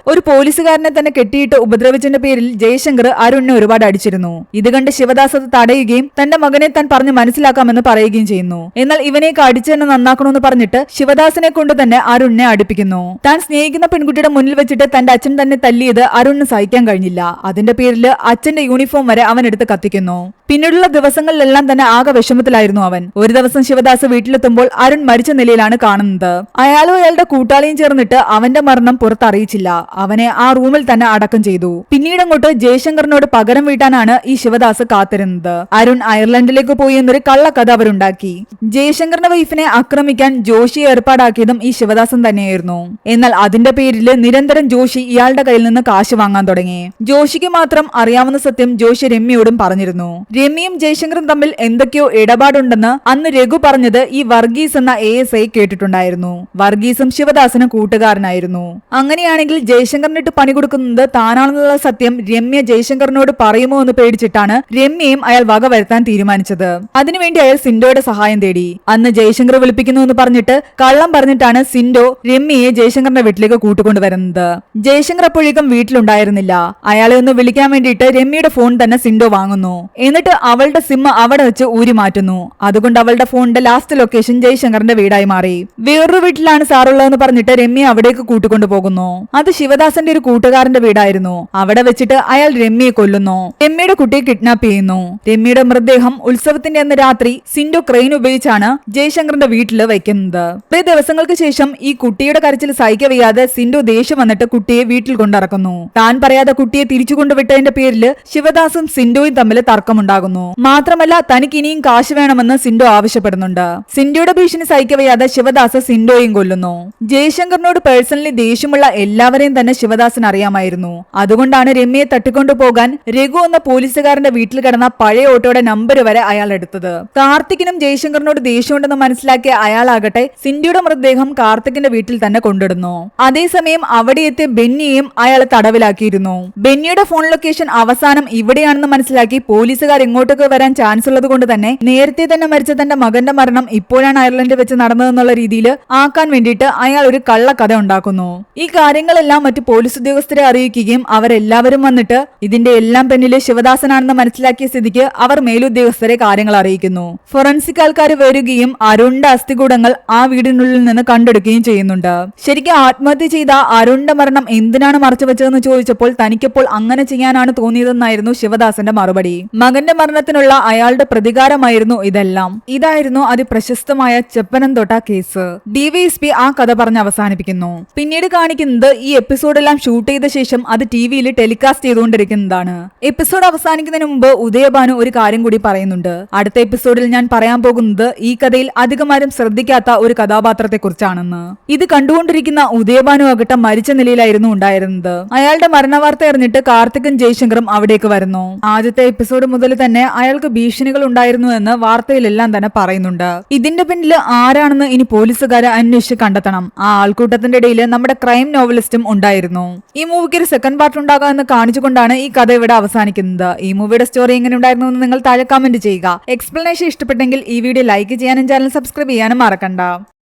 ഒരു പോലീസുകാരനെ തന്നെ കെട്ടിയിട്ട് ഉപദ്രവിച്ചതിന്റെ പേരിൽ ജയശങ്കർ അരുണിനെ ഒരുപാട് അടിച്ചിരുന്നു. ഇത് കണ്ട് ശിവദാസ് അത് തടയുകയും തന്റെ മകനെ താൻ പറഞ്ഞ് മനസ്സിലാക്കാമെന്ന് പറയുകയും ചെയ്യുന്നു. എന്നാൽ ഇവനെയൊക്കെ അടിച്ചെന്നെ നന്നാക്കണമെന്ന് പറഞ്ഞിട്ട് ശിവദാസിനെ കൊണ്ട് തന്നെ അരുണിനെ അടുപ്പിക്കുന്നു. താൻ സ്നേഹിക്കുന്ന പെൺകുട്ടിയുടെ മുന്നിൽ വെച്ചിട്ട് തന്റെ അച്ഛൻ തന്നെ തല്ലിയത് അരുണിന് സഹിക്കാൻ കഴിഞ്ഞില്ല. അതിന്റെ പേരിൽ അച്ഛന്റെ യൂണിഫോം വരെ അവൻ എടുത്ത് കത്തിക്കുന്നു. പിന്നീടുള്ള ദിവസങ്ങളിലെല്ലാം തന്നെ ആകെ വിഷമത്തിലായിരുന്നു അവൻ. ഒരു ദിവസം ശിവദാസ് വീട്ടിലെത്തുമ്പോൾ അരുൺ മരിച്ച നിലയിലാണ് കാണുന്നത്. അയാളും അയാളുടെ കൂട്ടാളിയും ചേർന്നിട്ട് അവന്റെ മരണം പുറത്തറിയിച്ചില്ല. അവനെ ആ റൂമിൽ തന്നെ അടക്കം ചെയ്തു. പിന്നീട് അങ്ങോട്ട് ജയശങ്കറിനോട് പകരം വീട്ടാനാണ് ഈ ശിവദാസ് കാത്തിരുന്നത്. അരുൺ അയർലൻഡിലേക്ക് പോയി എന്നൊരു കള്ളക്കഥ അവരുണ്ടാക്കി. ജയശങ്കറിന്റെ വൈഫിനെ ആക്രമിക്കാൻ ജോഷിയെ ഏർപ്പാടാക്കിയതും ഈ ശിവദാസൻ തന്നെയായിരുന്നു. എന്നാൽ അതിന്റെ പേരിൽ നിരന്തരം ജോഷി ഇയാളുടെ കയ്യിൽ നിന്ന് കാശ് വാങ്ങാൻ തുടങ്ങി. ജോഷിക്ക് മാത്രം അറിയാവുന്ന സത്യം ജോഷി രമ്യയോടും പറഞ്ഞിരുന്നു. രമ്യയും ജയശങ്കറും തമ്മിൽ എന്തൊക്കെയോ ഇടപാടുണ്ടെന്ന് അന്ന് രഘു പറഞ്ഞത് ഈ വർഗീസ് എന്ന ASI കേട്ടിട്ടുണ്ടായിരുന്നു. വർഗീസും ശിവദാസനും കൂട്ടുകാരനായിരുന്നു. അങ്ങനെയാണെങ്കിൽ ജയശങ്കറിനിട്ട് പണി കൊടുക്കുന്നത് താനാണെന്നുള്ള സത്യം രമ്യ ജയശങ്കറിനോട് പറയുമോ എന്ന് പേടിച്ചിട്ടാണ് രമ്യയും അയാൾ വക വരുത്താൻ തീരുമാനിച്ചത്. അതിനുവേണ്ടി അയാൾ സിൻഡോയുടെ സഹായം തേടി. അന്ന് ജയശങ്കർ വിളിപ്പിക്കുന്നു എന്ന് പറഞ്ഞിട്ട് കള്ളം പറഞ്ഞിട്ടാണ് സിൻഡോ രമ്യയെ ജയശങ്കറിന്റെ വീട്ടിലേക്ക് കൂട്ടുകൊണ്ടുവരുന്നത്. ജയശങ്കർ അപ്പോഴേക്കും വീട്ടിലുണ്ടായിരുന്നില്ല. അയാളെ ഒന്ന് വിളിക്കാൻ വേണ്ടിയിട്ട് രമ്യയുടെ ഫോൺ തന്നെ സിൻഡോ വാങ്ങുന്നു. എന്നിട്ട് അവളുടെ സിം അവിടെ വെച്ച് ഊരി മാറ്റുന്നു. അതുകൊണ്ട് അവളുടെ ഫോണിന്റെ ലാസ്റ്റ് ലൊക്കേഷൻ ജയശങ്കറിന്റെ വീടായി മാറി. വേറൊരു വീട്ടിലാണ് സാറുള്ളതെന്ന് പറഞ്ഞിട്ട് രമ്യ അവിടേക്ക് കൂട്ടിക്കൊണ്ടു പോകുന്നു. അത് ശിവദാസന്റെ ഒരു കൂട്ടുകാരന്റെ വീടായിരുന്നു. അവിടെ വെച്ചിട്ട് അയാൾ രമ്യയെ കൊല്ലുന്നു. രമ്യയുടെ കുട്ടിയെ കിഡ്നാപ്പ് ചെയ്യുന്നു. രമ്യയുടെ മൃതദേഹം ഉത്സവത്തിന്റെ അന്ന് രാത്രി സിൻഡോ ക്രെയിൻ ഉപയോഗിച്ചാണ് ജയശങ്കറിന്റെ വീട്ടിൽ വയ്ക്കുന്നത്. കുറേ ദിവസങ്ങൾക്ക് ശേഷം ഈ കുട്ടിയുടെ കരച്ചിൽ സഹിക്കവയ്യാതെ സിൻഡോ ദേഷ്യം വന്നിട്ട് കുട്ടിയെ വീട്ടിൽ കൊണ്ടിറക്കുന്നു. താൻ പറയാതെ കുട്ടിയെ തിരിച്ചു കൊണ്ടുവിട്ടതിന്റെ പേരിൽ ശിവദാസും സിൻഡോയും തമ്മിൽ തർക്കമുണ്ടാകുന്നു. മാത്രമല്ല തനിക്ക് ഇനിയും കാശ് വേണമെന്ന് സിൻഡോ ആവശ്യപ്പെടുന്നുണ്ട്. സിൻഡോയുടെ ഭീഷണി സഹിക്കവയ്യാതെ ശിവദാസ് സിൻഡോയും കൊല്ലുന്നു. ജയശങ്കറിനോട് പേഴ്സണലി ദേഷ്യമുള്ള എല്ലാവരെയും തന്നെ ശിവദാസിന് അറിയാമായിരുന്നു. അതുകൊണ്ടാണ് രമ്യയെ തട്ടിക്കൊണ്ടുപോകാൻ രഘു എന്ന പോലീസുകാരന്റെ വീട്ടിൽ കിടന്ന പഴയ ഓട്ടോയുടെ നമ്പർ വരെ അയാൾ എടുത്തത്. കാർത്തിക്കിനും ജയശങ്കറിനോട് ദേഷ്യമുണ്ടെന്ന് മനസ്സിലാക്കിയ അയാളാകട്ടെ സിൻഡോയുടെ മൃതദേഹം കാർത്തിക്കിന്റെ വീട്ടിൽ തന്നെ കൊണ്ടിടുന്നു. അതേസമയം അവിടെ എത്തിയ ബെന്നിയെയും അയാൾ തടവിലാക്കിയിരുന്നു. ബെന്നിയുടെ ഫോൺ ലൊക്കേഷൻ അവസാനം ഇവിടെയാണെന്ന് മനസ്സിലാക്കി പോലീസുകാർ ഇങ്ങോട്ടേക്ക് വരാൻ ചാൻസ് ഉള്ളത് കൊണ്ട് തന്നെ നേരത്തെ തന്നെ മരിച്ച തന്റെ മകന്റെ മരണം ഇപ്പോഴാണ് അയർലൻഡിൽ വെച്ച് നടന്നതെന്നുള്ള രീതിയിൽ ആക്കാൻ വേണ്ടിയിട്ട് അയാൾ ഒരു കള്ളക്കഥ ഉണ്ടാക്കുന്നു. ഈ കാര്യങ്ങളെല്ലാം മറ്റു പോലീസ് ഉദ്യോഗസ്ഥരെ അറിയിക്കുകയും അവരെല്ലാവരും വന്നിട്ട് ഇതിന്റെ എല്ലാം പിന്നില് ശിവദാസനാണെന്ന് മനസ്സിലാക്കിയ സ്ഥിതിക്ക് അവർ മേലുദ്യോഗസ്ഥരെ കാര്യങ്ങൾ അറിയിക്കുന്നു. ഫോറൻസിക് ആൾക്കാർ വരികയും അരുണിന്റെ അസ്ഥികൂടങ്ങൾ ആ വീടിനുള്ളിൽ നിന്ന് കണ്ടെടുക്കുകയും ചെയ്യുന്നുണ്ട്. ശരിക്കും ആത്മഹത്യ ചെയ്ത അരുണിന്റെ മരണം എന്തിനാണ് മറച്ചുവെച്ചതെന്ന് ചോദിച്ചപ്പോൾ തനിക്കപ്പോൾ അങ്ങനെ ചെയ്യാനാണ് തോന്നിയതെന്നായിരുന്നു ശിവദാസന്റെ മറുപടി. മകന്റെ മരണത്തിനുള്ള അയാളുടെ പ്രതികാരമായിരുന്നു ഇതെല്ലാം. ഇതായിരുന്നു അതിപ്രശസ്തമായ ചെപ്പനംതൊട്ട കേസ്. DYSP ആ കഥ പറഞ്ഞ് അവസാനിപ്പിക്കുന്നു. പിന്നീട് കാണിക്കുന്നത് ഈ എപ്പിസോഡെല്ലാം ഷൂട്ട് ചെയ്ത ശേഷം അത് TV-യിൽ ടെലികാസ്റ്റ് ചെയ്തുകൊണ്ടിരിക്കുന്നതാണ്. എപ്പിസോഡ് അവസാനിക്കുന്നതിന് മുമ്പ് ഉദയഭാനു ഒരു കാര്യം കൂടി പറയുന്നുണ്ട്. അടുത്ത എപ്പിസോഡിൽ ഞാൻ പറയാൻ പോകുന്നത് ഈ കഥയിൽ അധികമാരും ശ്രദ്ധിക്കാത്ത ഒരു കഥാപാത്രത്തെ കുറിച്ചാണെന്ന്. ഇത് കണ്ടുകൊണ്ടിരിക്കുന്ന ഉദയഭാനു ആകട്ടെ മരിച്ച നിലയിലായിരുന്നു ഉണ്ടായിരുന്നത്. അയാളുടെ മരണവാർത്ത അറിഞ്ഞിട്ട് കാർത്തികും ജയശങ്കറും അവിടേക്ക് വരുന്നു. ആദ്യത്തെ എപ്പിസോഡ് മുതൽ തന്നെ അയാൾക്ക് ഭീഷണികൾ ഉണ്ടായിരുന്നു എന്ന് വാർത്തയിലെല്ലാം തന്നെ പറയുന്നുണ്ട്. ഇതിന്റെ പിന്നിൽ ആരാണെന്ന് ഇനി പോലീസുകാരെ അന്വേഷിച്ച് കണ്ടെത്തണം. ആ ആൾക്കൂട്ടത്തിന്റെ ഇടയിൽ നമ്മുടെ ക്രൈം നോവലിസ്റ്റും ഉണ്ടായിരുന്നു. ഈ മൂവിക്ക് ഒരു സെക്കൻഡ് പാർട്ട് ഉണ്ടാകാം എന്ന് കാണിച്ചുകൊണ്ടാണ് ഈ കഥ ഇവിടെ അവസാനിക്കുന്നത്. ഈ മൂവിയുടെ സ്റ്റോറി എങ്ങനെ ഉണ്ടായിരുന്നു എന്ന് നിങ്ങൾ താഴെ കമന്റ് ചെയ്യുക. എക്സ്പ്ലനേഷൻ ഇഷ്ടപ്പെട്ടെങ്കിൽ ഈ വീഡിയോ ലൈക്ക് ചെയ്യാനും ചാനൽ സബ്സ്ക്രൈബ് ചെയ്യാനും മറക്കണ്ട.